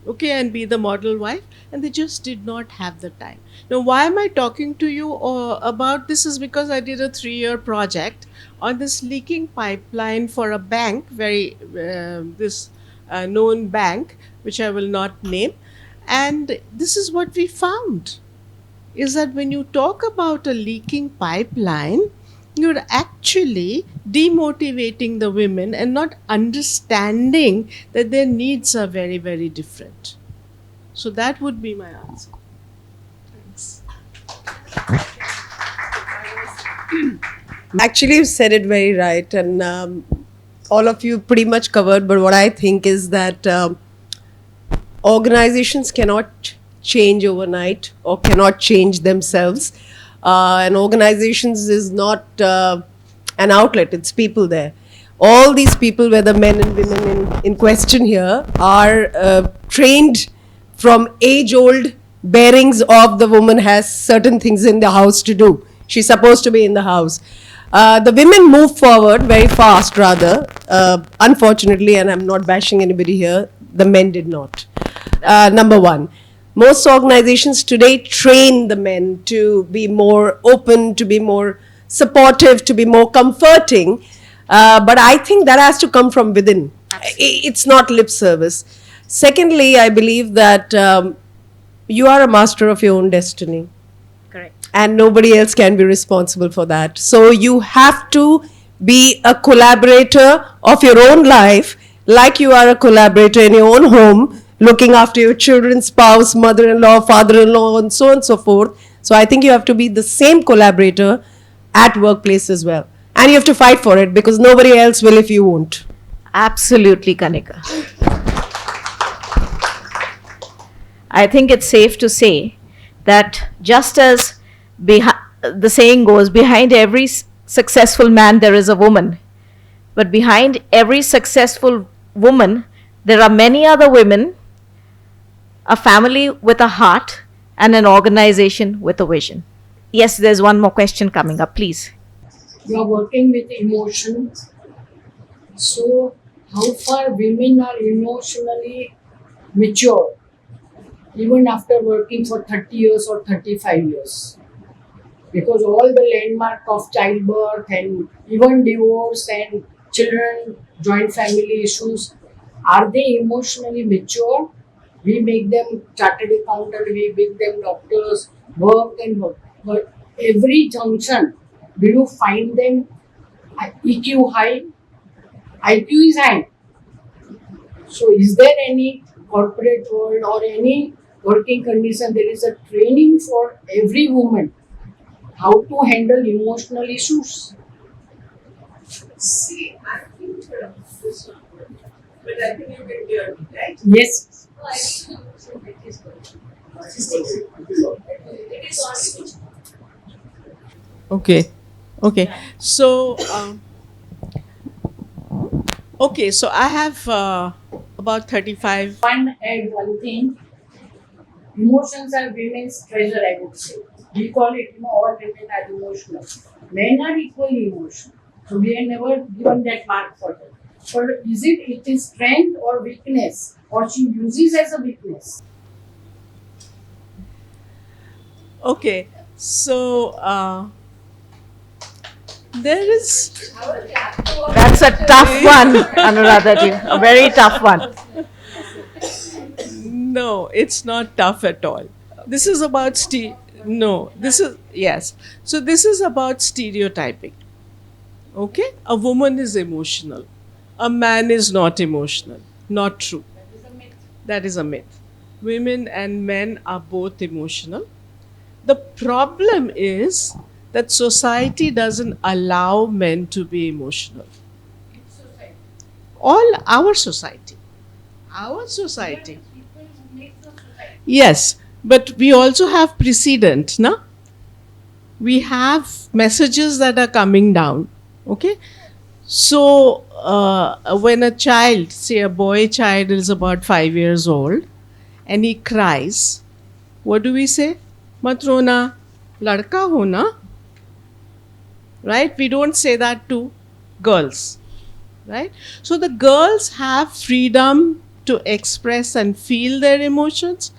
okay, and be the model wife, and they just did not have the time. Now, why am I talking to you about this? Is because I did a 3-year project on this leaking pipeline for a bank, very this known bank, which I will not name, and this is what we found: is that when you talk about a leaking pipeline, you're actually demotivating the women and not understanding that their needs are very, very different. So that would be my answer. Thanks. Actually, you said it very right, and all of you pretty much covered. But what I think is that organizations cannot change overnight or cannot change themselves. And organizations is not an outlet, it's people there. All these people, whether men and women in question here, are trained from age-old bearings of the woman has certain things in the house to do. She's supposed to be in the house. The women move forward very fast, rather. Unfortunately, and I'm not bashing anybody here, the men did not. Number one. Most organizations today train the men to be more open, to be more supportive, to be more comforting. But I think that has to come from within. It's not lip service. Secondly, I believe that you are a master of your own destiny. Correct. And nobody else can be responsible for that. So you have to be a collaborator of your own life, like you are a collaborator in your own home, looking after your children, spouse, mother-in-law, father-in-law, and so on and so forth. So I think you have to be the same collaborator at workplace as well. And you have to fight for it, because nobody else will if you won't. Absolutely, Kanika. I think it's safe to say that just as the saying goes, behind every successful man there is a woman. But behind every successful woman, there are many other women, a family with a heart, and an organization with a vision. Yes, there's one more question coming up, please. You are working with emotion. So, how far women are emotionally mature, even after working for 30 years or 35 years? Because all the landmark of childbirth and even divorce and children, joint family issues, are they emotionally mature? We make them chartered accountant, we make them doctors, work and work. But every junction, do you find them EQ high? IQ is high. So is there any corporate world or any working condition, there is a training for every woman how to handle emotional issues? See, I think this one, but I think you can hear me, right? Yes. Okay. Okay. So, so I have about 35. One thing, emotions are women's treasure, I would say. We call it, all women are emotional. Men are equally emotional. So we are never given that mark for them. But is it is strength or weakness? Or she uses as a weakness? Okay. So, there is. That's a tough one, Anuradha ji. A very tough one. No, it's not tough at all. This is about no, this is yes. So this is about stereotyping. Okay? A woman is emotional. A man is not emotional. Not true. That is a myth. Women and men are both emotional. The problem is that society doesn't allow men to be emotional. All our society. Our society. Yes, but we also have precedent, na? We have messages that are coming down. Okay? So, when a child, say a boy child is about 5 years old, and he cries, what do we say? Mat rona, ladka ho na? Right? We don't say that to girls. Right? So the girls have freedom to express and feel their emotions,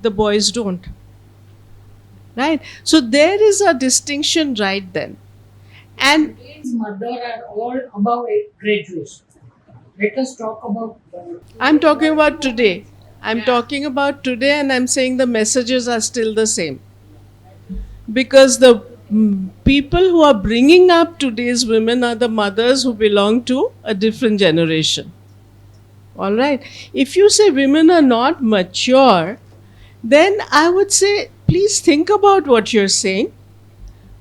the boys don't. Right? So there is a distinction right then. And His mother are all above graduation. Let us talk about. I'm talking about today. I'm talking about today, and I'm saying the messages are still the same. Because the people who are bringing up today's women are the mothers who belong to a different generation. All right. If you say women are not mature, then I would say, please think about what you're saying.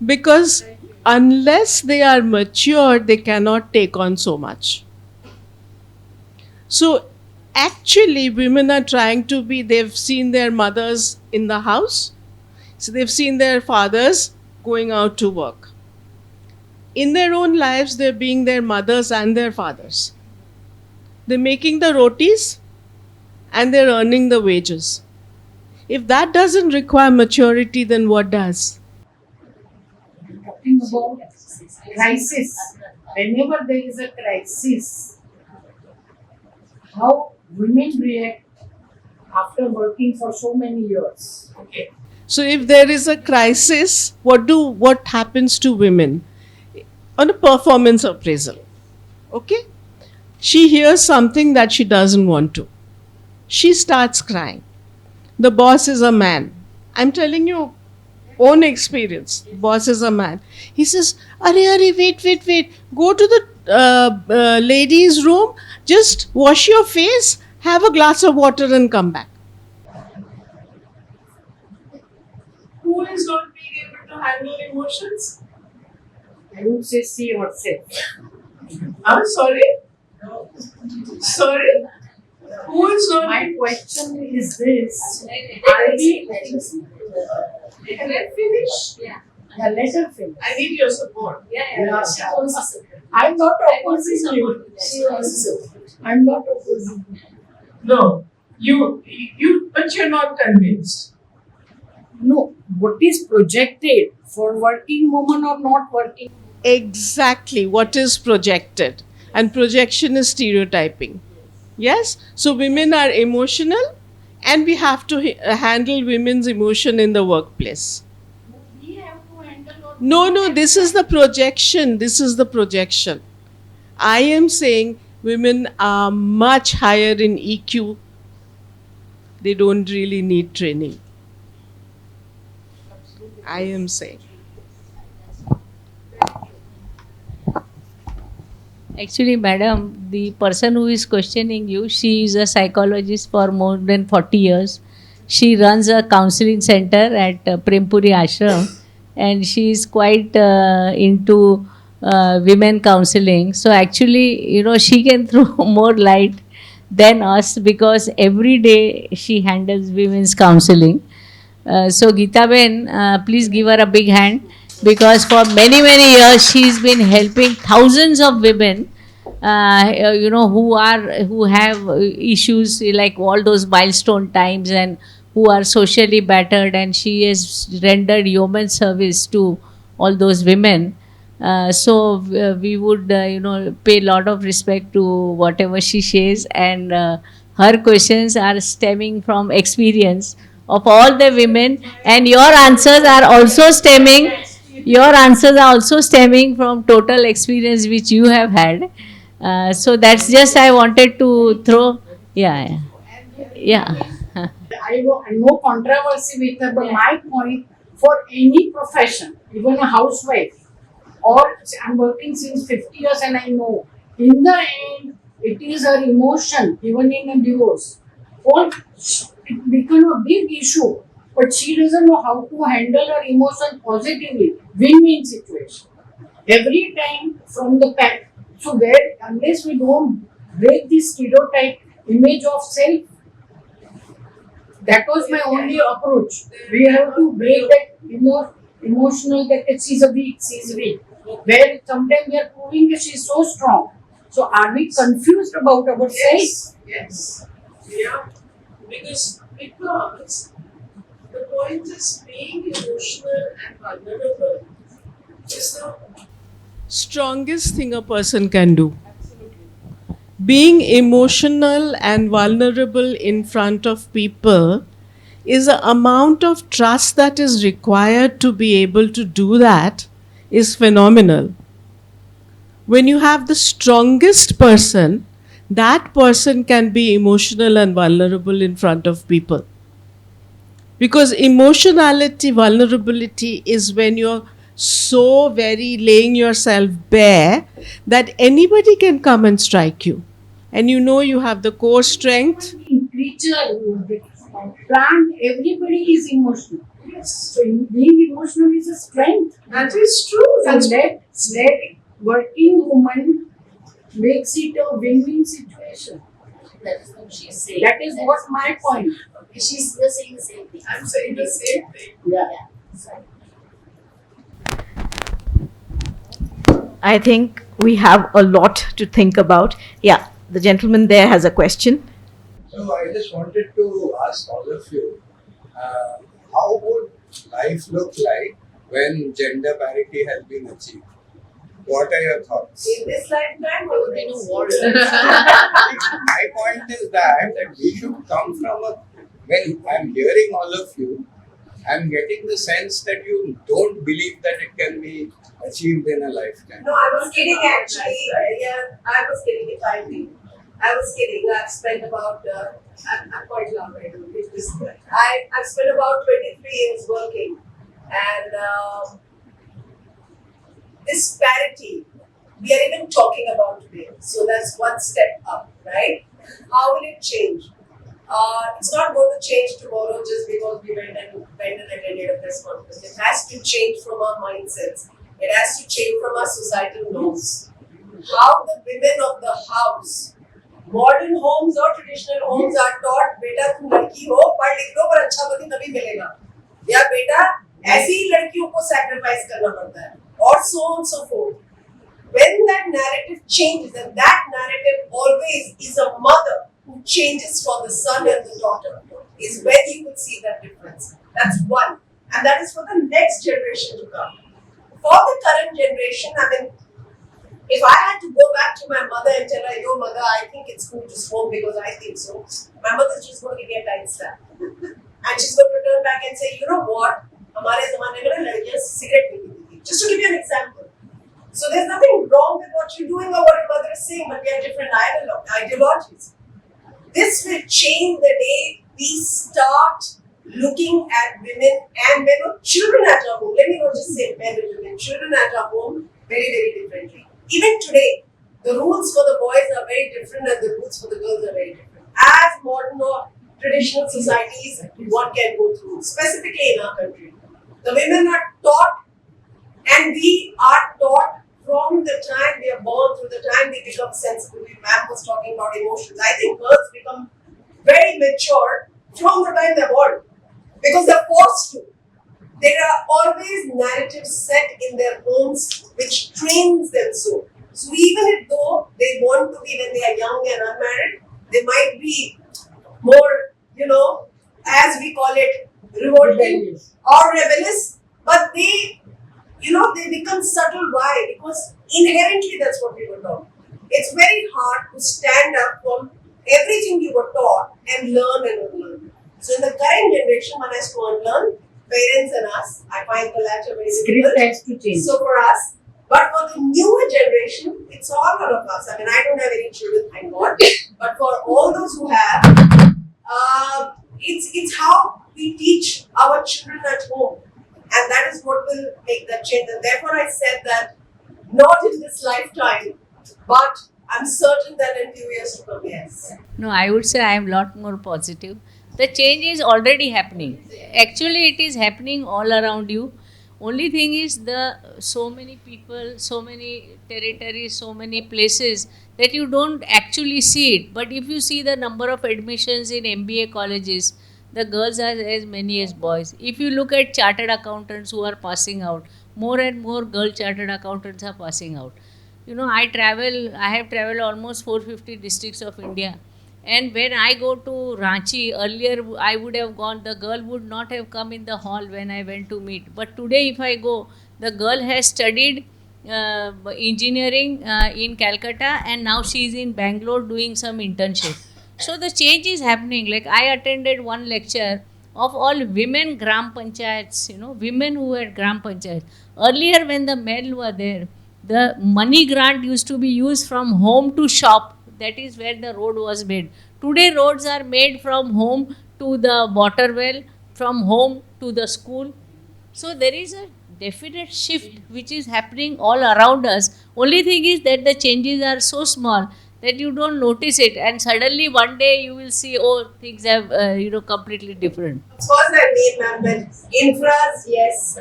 Because unless they are mature, they cannot take on so much. So actually, women are trying to be, they've seen their mothers in the house, so they've seen their fathers going out to work. In their own lives, they're being their mothers and their fathers. They're making the rotis and they're earning the wages. If that doesn't require maturity, then what does? Talking about crisis. Whenever there is a crisis, how women react after working for so many years. Okay. So if there is a crisis, what happens to women? On a performance appraisal. Okay? She hears something that she doesn't want to. She starts crying. The boss is a man. I'm telling you, own experience. The boss is a man. He says, "Are, wait. Go to the ladies' room. Just wash your face, have a glass of water, and come back." Who is not being able to handle emotions? I would say see yourself. I'm sorry. Sorry. Who is not? My question is this. Are we, Can I finish? yeah, let her finish. I need your support. I'm not opposing you. I'm not opposing you. No, but you're not convinced. No, what is projected for working woman or not working? Exactly what is projected, and projection is stereotyping. Yes, so women are emotional, and we have to handle women's emotion in the workplace. No, this is the projection. This is the projection. I am saying women are much higher in EQ. They don't really need training. I am saying. Actually, madam, the person who is questioning you, she is a psychologist for more than 40 years. She runs a counseling center at Prempuri Ashram, and she is quite into women counseling. So actually, she can throw more light than us because every day she handles women's counseling. So Geeta Ben, please give her a big hand because for many years she's been helping thousands of women who have issues like all those milestone times and who are socially battered, and she has rendered yeoman service to all those women. We would pay a lot of respect to whatever she says, and her questions are stemming from experience of all the women, and your answers are also stemming from total experience which you have had. So that's just I wanted to throw. Yeah. I no controversy with her, but my point for any profession, even a housewife, or I'm working since 50 years and I know, in the end, it is her emotion, even in a divorce. Or it become a big issue but she doesn't know how to handle her emotion positively. Win-win situation. Every time from the pack. So where unless we don't break this stereotype image of self, that was my only approach. We have to break that emotional that she's a weak, she's weak. Where sometimes we are proving that she's so strong. So are we confused about ourselves? Yes. Yeah. Because the point is being emotional and vulnerable is the strongest thing a person can do. Being emotional and vulnerable in front of people is the amount of trust that is required to be able to do that is phenomenal. When you have the strongest person, that person can be emotional and vulnerable in front of people. Because emotionality, vulnerability is when you're so very laying yourself bare that anybody can come and strike you. And you know you have the core strength. Creature, plant, everybody is emotional. So being emotional is a strength. That is true. So let working woman makes it a win-win situation. That is what she's saying. That is what my point. You're saying the same thing. I'm saying the same thing. Yeah. I think we have a lot to think about. Yeah, the gentleman there has a question. So I just wanted to ask all of you, how would life look like when gender parity has been achieved? What are your thoughts? In this lifetime, or There will be no war. My point is that we should come from when I'm hearing all of you, I'm getting the sense that you don't believe that it can be achieved in a lifetime. No, I was kidding actually. Yeah, I was kidding if I think. I was kidding. I've spent about, I'm quite young, right? I've spent about 23 years working. And this parity, we are even talking about today. So that's one step up, right? How will it change? It's not going to change tomorrow just because we went and attended a press conference. It has to change from our mindsets. It has to change from our societal norms. How the women of the house, modern homes or traditional homes, are taught, बेटा तुम लड़की हो, पढ़ लिख लो पर अच्छा पति तभी मिलेगा. या बेटा ऐसी ही लड़कियों को sacrifice करना पड़ता है. Or so on so forth. When that narrative changes, and that narrative always is a mother who changes for the son and the daughter, is when you will see that difference. That's one. And that is for the next generation to come. For the current generation, I mean, if I had to go back to my mother and tell her, yo mother, I think it's cool to smoke because I think so, my mother's just going to give me a tight slap. And she's going to turn back and say, you know what, हमारे ज़माने में ना लड़कियाँ cigarette पीती थी. Just to give you an example. So there's nothing wrong with what you're doing or what your mother is saying, but we have different ideologies. This will change the day we start looking at women and men or children at our home. Let me not just say men and women, children at our home very, very differently. Even today, the rules for the boys are very different and the rules for the girls are very different. As modern or traditional societies one can go through, specifically in our country. The women are taught and we are taught from the time they are born through the time they become sensible. Ma'am was talking about emotions. I think girls become very mature from the time they're born because they're forced to. There are always narratives set in their homes which trains them so. So even if though they want to be when they are young and unmarried, they might be more, as we call it, revolting or rebellious, but they become subtle. Why? Because inherently that's what we were taught. It's very hard to stand up from everything you were taught and learn and unlearn. So in the current generation, one has to unlearn, parents and us. I find the latter very difficult. Script has to change. So for us, but for the newer generation, it's all one of us. I mean, I don't have any children, thank God. But for all those who have, it's how we teach our children at home. And that is what will make that change. And therefore I said that not in this lifetime, but I'm certain that in few years to come, yes. No, I would say I am a lot more positive The change is already happening. Actually, it is happening all around you. Only thing is the so many people, so many territories, so many places that you don't actually see it. But if you see the number of admissions in MBA colleges, the girls are as many as boys. If you look at chartered accountants who are passing out, more and more girl chartered accountants are passing out. You know, I have traveled almost 450 districts of India. And when I go to Ranchi, earlier I would have gone, the girl would not have come in the hall when I went to meet. But today, if I go, the girl has studied engineering in Calcutta, and now she is in Bangalore doing some internship. So the change is happening. Like I attended one lecture of all women gram panchayats, women who had gram panchayats. Earlier, when the men were there, the money grant used to be used from home to shop. That is where the road was made. Today, roads are made from home to the water well, from home to the school. So there is a definite shift which is happening all around us. Only thing is that the changes are so small that you don't notice it, and suddenly one day you will see, oh, things have completely different. Of course, I mean, ma'am, but infras, yes,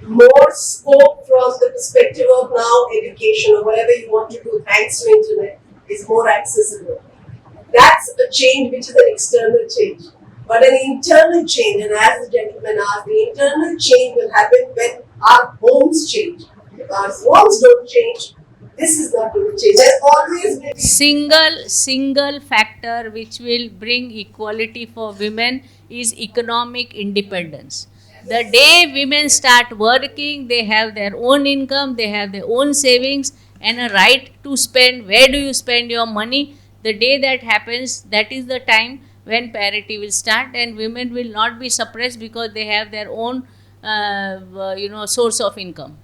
more scope from the perspective of now education or whatever you want to do thanks to internet is more accessible. That's a change which is an external change. But an internal change, and as the gentleman asked, the internal change will happen when our homes change. If our homes don't change, this is not going to change. There's always been Single factor which will bring equality for women is economic independence. The day women start working, they have their own income, they have their own savings and a right to spend. Where do you spend your money? The day that happens, that is the time when parity will start, and women will not be suppressed because they have their own source of income.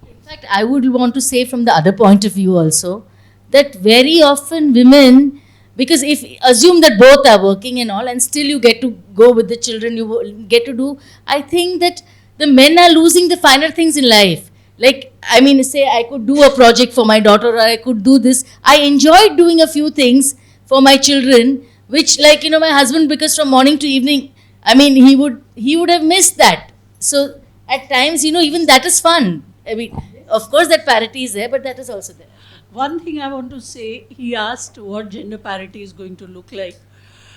In fact, I would want to say from the other point of view also that very often women, because if assume that both are working and all, and still you get to go with the children, you get to do, I think that the men are losing the finer things in life. Like, I mean, say I could do a project for my daughter, or I could do this. I enjoyed doing a few things for my children, which, like, my husband, because from morning to evening, I mean, he would have missed that. So at times, even that is fun. I mean, of course that parity is there, but that is also there. One thing I want to say, he asked what gender parity is going to look like.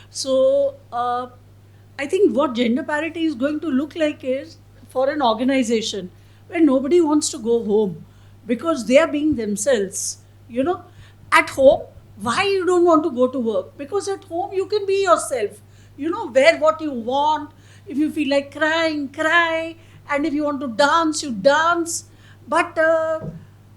So, I think what gender parity is going to look like is for an organization where nobody wants to go home because they are being themselves. At home, why you don't want to go to work? Because at home you can be yourself. Wear what you want. If you feel like crying, cry. And if you want to dance, you dance. But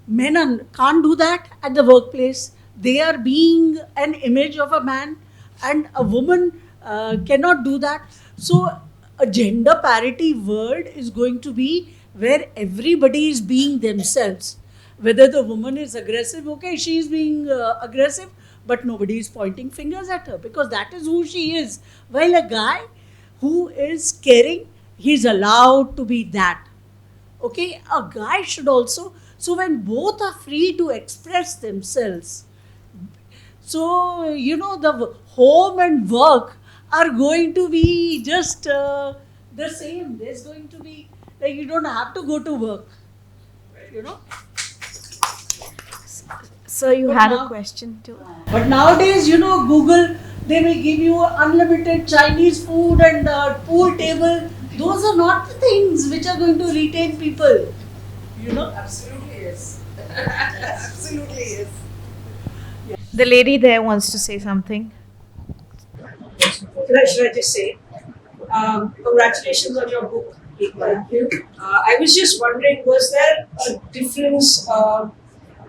men can't do that at the workplace. They are being an image of a man, and a woman cannot do that. So a gender parity world is going to be where everybody is being themselves. Whether the woman is aggressive, okay, she is being aggressive, but nobody is pointing fingers at her because that is who she is. While a guy who is caring, he is allowed to be that. Okay, a guy should also. So when both are free to express themselves, so the home and work are going to be just the same. There's going to be, like, you don't have to go to work. So you But had now- a question too. But nowadays, Google, they may give you unlimited Chinese food and pool table. Those are not the things which are going to retain people. Absolutely yes. Absolutely yes. The lady there wants to say something. Should I just say, congratulations on your book. Thank you. I was just wondering, was there a difference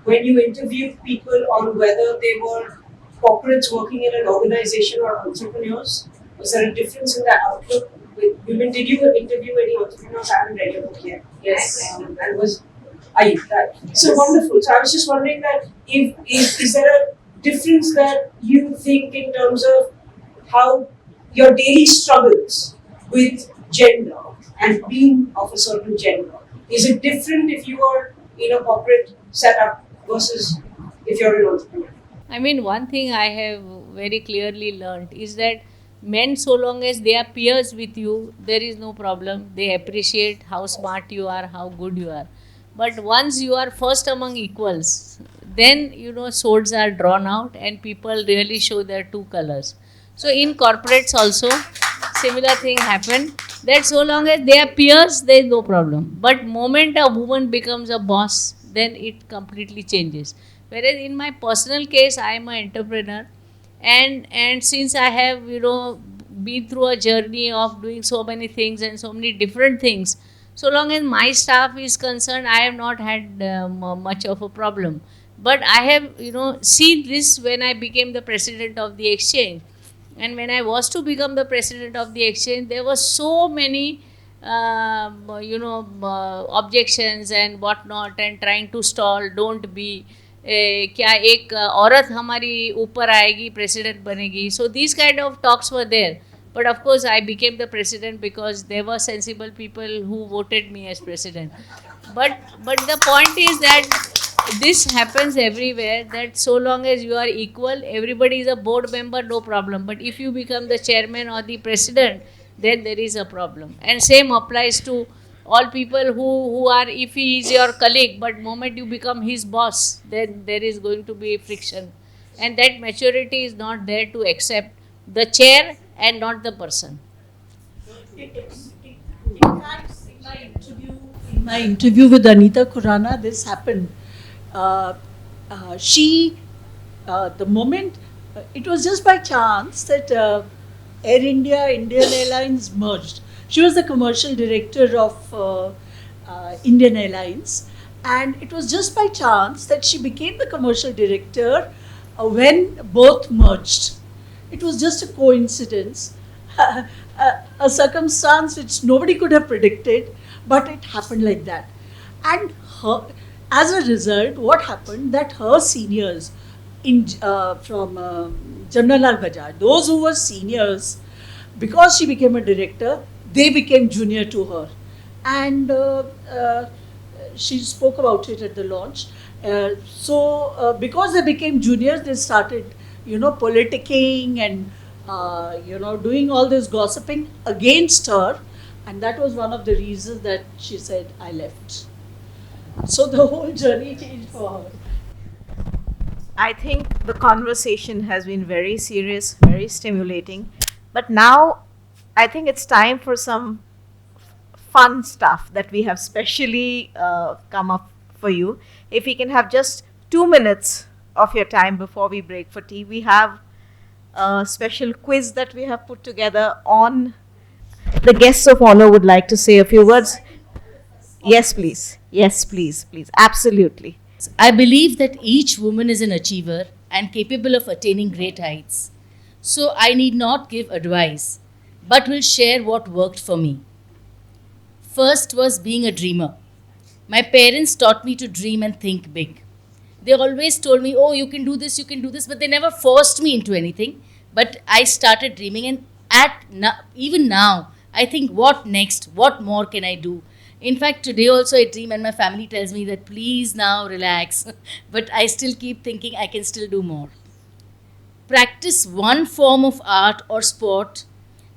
when you interviewed people on whether they were corporates working in an organization or entrepreneurs? Was there a difference in the outlook with women? Did you interview any entrepreneurs? I haven't read your book yet. Yes. And was right. So wonderful. So I was just wondering that is there a difference that you think in terms of how your daily struggles with gender and being of a certain gender? Is it different if you are in a corporate setup versus if you're an entrepreneur? I mean, one thing I have very clearly learned is that Men, so long as they are peers with you, there is no problem. They appreciate how smart you are, how good you are. But once you are first among equals, then swords are drawn out and people really show their two colors. So in corporates also, similar thing happen. That so long as they are peers, there is no problem. But moment a woman becomes a boss, then it completely changes. Whereas in my personal case, I am an entrepreneur, and since I have been through a journey of doing so many things and so many different things, so long as my staff is concerned, I have not had much of a problem. But I have seen this when I became the president of the exchange. And when I was to become the president of the exchange, there were so many objections and whatnot, and trying to stall, don't be, क्या एक औरत हमारी ऊपर आएगी, president बनेगी. So these kind of talks were there. But of course, I became the president because there were sensible people who voted me as president. But the point is that this happens everywhere, that so long as you are equal, everybody is a board member, no problem. But if you become the chairman or the president, then there is a problem. And same applies to all people who are, if he is your colleague, but moment you become his boss, then there is going to be friction. And that maturity is not there to accept the chair and not the person. In fact, in my interview with Anita Khurana, this happened. The moment, it was just by chance that Air India, Indian Airlines merged. She was the commercial director of Indian Airlines, and it was just by chance that she became the commercial director when both merged. It was just a coincidence, a circumstance which nobody could have predicted, but it happened like that. And as a result, what happened, that her seniors from Jamnalal Bajaj, those who were seniors, because she became a director, they became junior to her. And she spoke about it at the launch. Because they became juniors, they started, politicking and, doing all this gossiping against her. And that was one of the reasons that she said, I left. So the whole journey changed for her. I think the conversation has been very serious, very stimulating. But now I think it's time for some fun stuff that we have specially come up for you. If we can have just 2 minutes of your time before we break for tea, we have a special quiz that we have put together on. The guests of honor would like to say a few words. Yes, please. Yes, please, please. Absolutely. I believe that each woman is an achiever and capable of attaining great heights. So I need not give advice, but will share what worked for me. First was being a dreamer. My parents taught me to dream and think big. They always told me, oh, you can do this, but they never forced me into anything. But I started dreaming, and even now, I think, what next? What more can I do? In fact, today also I dream and my family tells me that please now relax. But I still keep thinking I can still do more. Practice one form of art or sport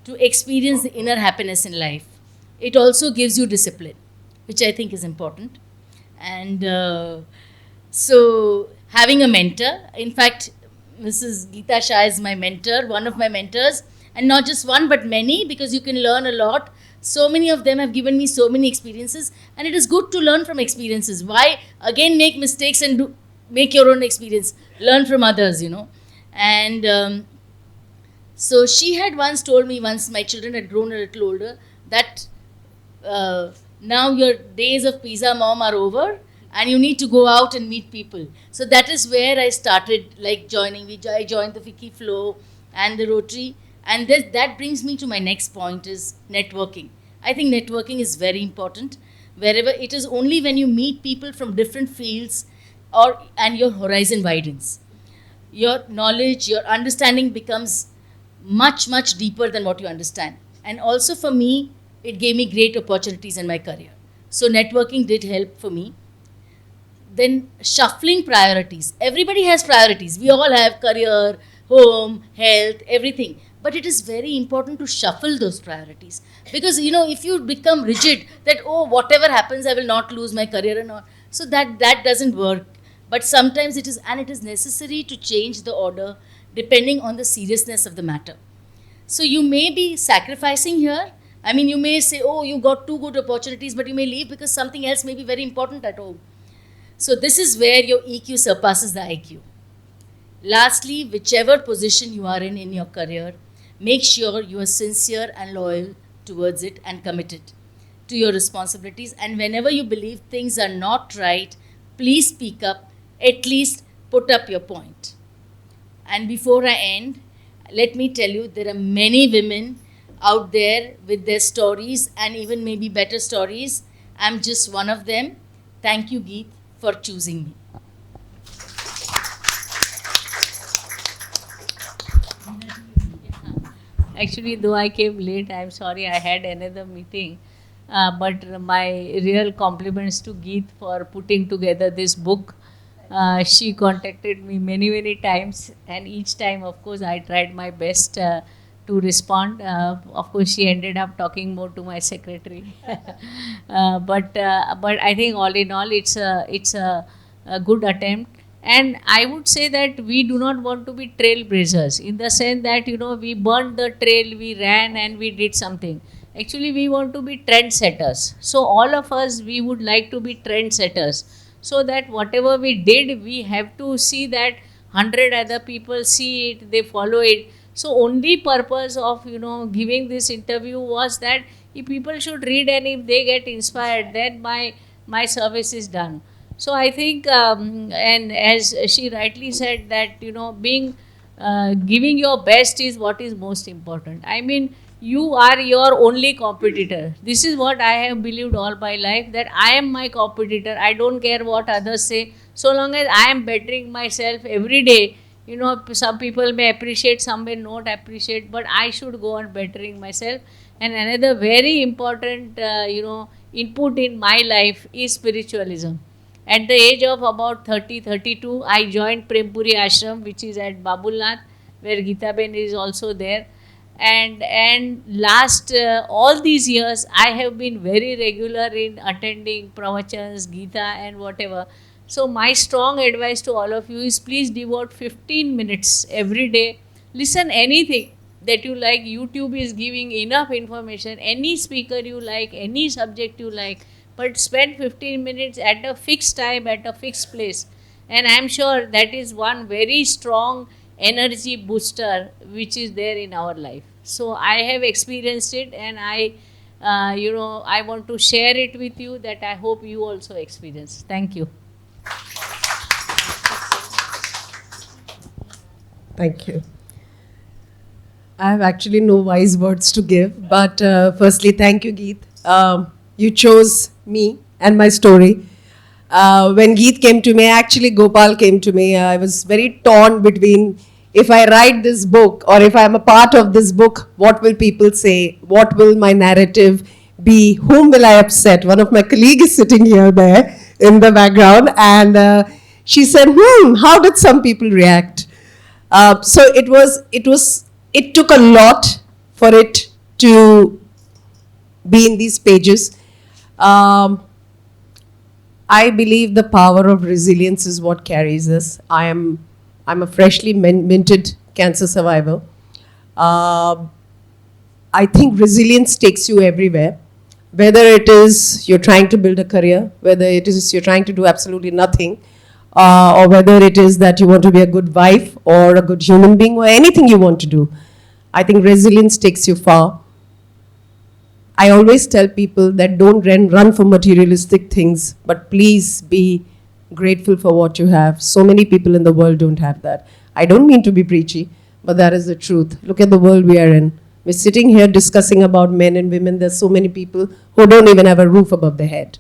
to experience the inner happiness in life. It also gives you discipline, which I think is important. And so having a mentor, in fact, Mrs. Geeta Shah is my mentor, one of my mentors, and not just one but many, because you can learn a lot. So many of them have given me so many experiences, and it is good to learn from experiences. Why again make mistakes and make your own experience? Learn from others, And so she had once told me, once my children had grown a little older, that now your days of pizza mom are over and you need to go out and meet people. So that is where I started joining. I joined the Fiki Flow and the Rotary. And that brings me to my next point, is networking. I think networking is very important. Wherever it is, only when you meet people from different fields and your horizon widens. Your knowledge, your understanding becomes much, much deeper than what you understand. And also for me, it gave me great opportunities in my career. So networking did help for me. Then shuffling priorities. Everybody has priorities. We all have career, home, health, everything. But it is very important to shuffle those priorities, because if you become rigid that, oh, whatever happens I will not lose my career and all, so that doesn't work. But sometimes it is necessary to change the order depending on the seriousness of the matter. So you may be sacrificing here. I mean, you may say, oh, you got two good opportunities, but you may leave because something else may be very important at home. So this is where your EQ surpasses the IQ. Lastly, whichever position you are in your career, make sure you are sincere and loyal towards it and committed to your responsibilities. And whenever you believe things are not right, please speak up, at least put up your point. And before I end, let me tell you, there are many women out there with their stories and even maybe better stories. I'm just one of them. Thank you, Geet, for choosing me. Actually, though I came late, I'm sorry, I had another meeting. But my real compliments to Geet for putting together this book. She contacted me many, many times, and each time, of course, I tried my best to respond. Of course, she ended up talking more to my secretary. But I think all in all, it's a good attempt. And I would say that we do not want to be trailblazers in the sense that, we burned the trail, we ran and we did something. Actually, we want to be trendsetters. So all of us, we would like to be trendsetters. So that whatever we did, we have to see that 100 other people see it, they follow it. So only purpose of, giving this interview was that if people should read and if they get inspired, then my service is done. So I think, and as she rightly said that, being, giving your best is what is most important. I mean, you are your only competitor. This is what I have believed all my life, that I am my competitor. I don't care what others say. So long as I am bettering myself every day, some people may appreciate, some may not appreciate, but I should go on bettering myself. And another very important, input in my life is spiritualism. At the age of about 30, 32, I joined Prempuri Ashram, which is at Babulnath, where Geeta Ben is also there. And last all these years, I have been very regular in attending pravachans, Geeta and whatever. So my strong advice to all of you is, please devote 15 minutes every day. Listen anything that you like. YouTube is giving enough information. Any speaker you like, any subject you like, but spend 15 minutes at a fixed time, at a fixed place. And I'm sure that is one very strong energy booster which is there in our life. So I have experienced it, and I want to share it with you, that I hope you also experience. Thank you. Thank you. I have actually no wise words to give, but firstly, thank you, Geet. You chose me and my story. When Geet came to me, actually Gopal came to me, I was very torn between, if I write this book or if I am a part of this book, what will people say? What will my narrative be? Whom will I upset? One of my colleagues is sitting here there in the background, and she said, how did some people react? So it took a lot for it to be in these pages. I believe the power of resilience is what carries us. I'm a freshly minted cancer survivor. I think resilience takes you everywhere. Whether it is you're trying to build a career, whether it is you're trying to do absolutely nothing, or whether it is that you want to be a good wife or a good human being or anything you want to do. I think resilience takes you far. I always tell people that don't run for materialistic things, but please be grateful for what you have. So many people in the world don't have that. I don't mean to be preachy, but that is the truth. Look at the world we are in. We're sitting here discussing about men and women. There's so many people who don't even have a roof above their head.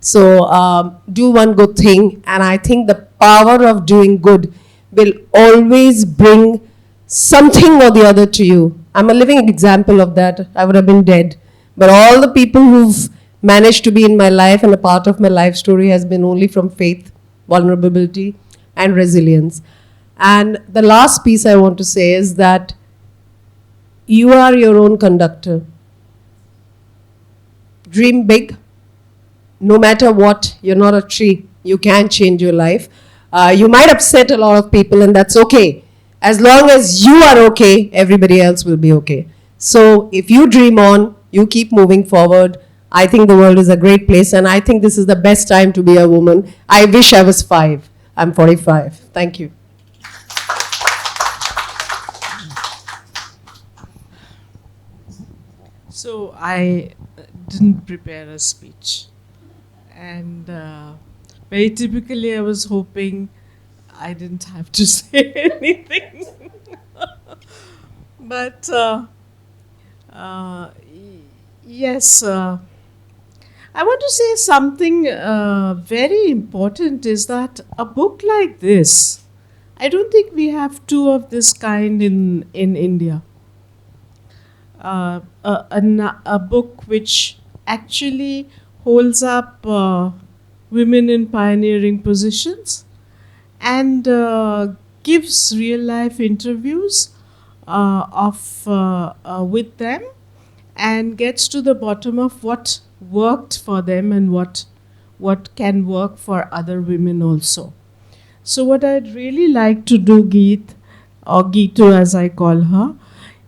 So do one good thing, and I think the power of doing good will always bring something or the other to you. I'm a living example of that. I would have been dead. But all the people who've managed to be in my life and a part of my life story has been only from faith, vulnerability, and resilience. And the last piece I want to say is that you are your own conductor. Dream big. No matter what, you're not a tree. You can change your life. You might upset a lot of people, and that's okay. As long as you are okay, everybody else will be okay. So if you dream on, you keep moving forward. I think the world is a great place, and I think this is the best time to be a woman. I wish I was 5. I'm 45. Thank you. So I didn't prepare a speech, and very typically I was hoping I didn't have to say anything. But yes, I want to say something very important is that a book like this, I don't think we have two of this kind in India. A book which actually holds up women in pioneering positions and gives real life interviews with them and gets to the bottom of what worked for them and what can work for other women also. So what I'd really like to do, Geet, or Geetu as I call her,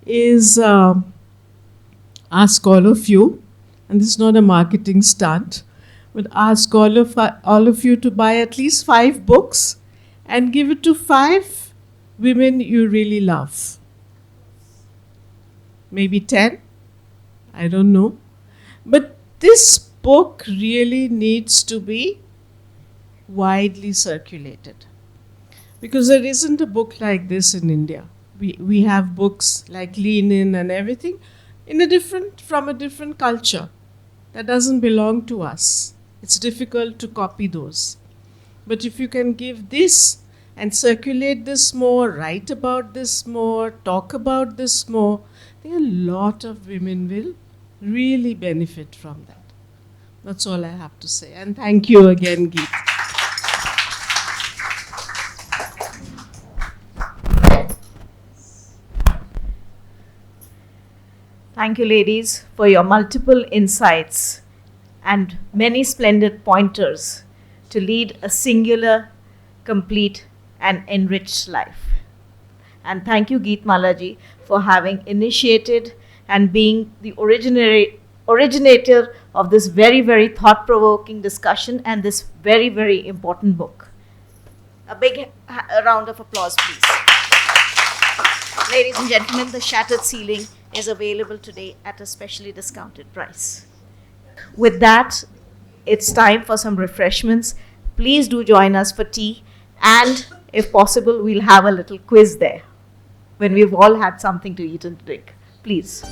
is ask all of you, and this is not a marketing stunt, but ask all of you to buy at least 5 books and give it to 5 women you really love. Maybe 10, I don't know. But this book really needs to be widely circulated, because there isn't a book like this in India. We have books like Lean In and everything from a different culture that doesn't belong to us. It's difficult to copy those. But if you can give this and circulate this more, write about this more, talk about this more, I think a lot of women will really benefit from that. That's all I have to say. And thank you again, Geet. Thank you, ladies, for your multiple insights and many splendid pointers to lead a singular, complete, and enriched life. And thank you, Geetmala ji, for having initiated and being the originator of this very, very thought-provoking discussion and this very, very important book. A big round of applause, please. Ladies and gentlemen, The Shattered Ceiling is available today at a specially discounted price. With that, it's time for some refreshments. Please do join us for tea, and if possible, we'll have a little quiz there when we've all had something to eat and drink. Please.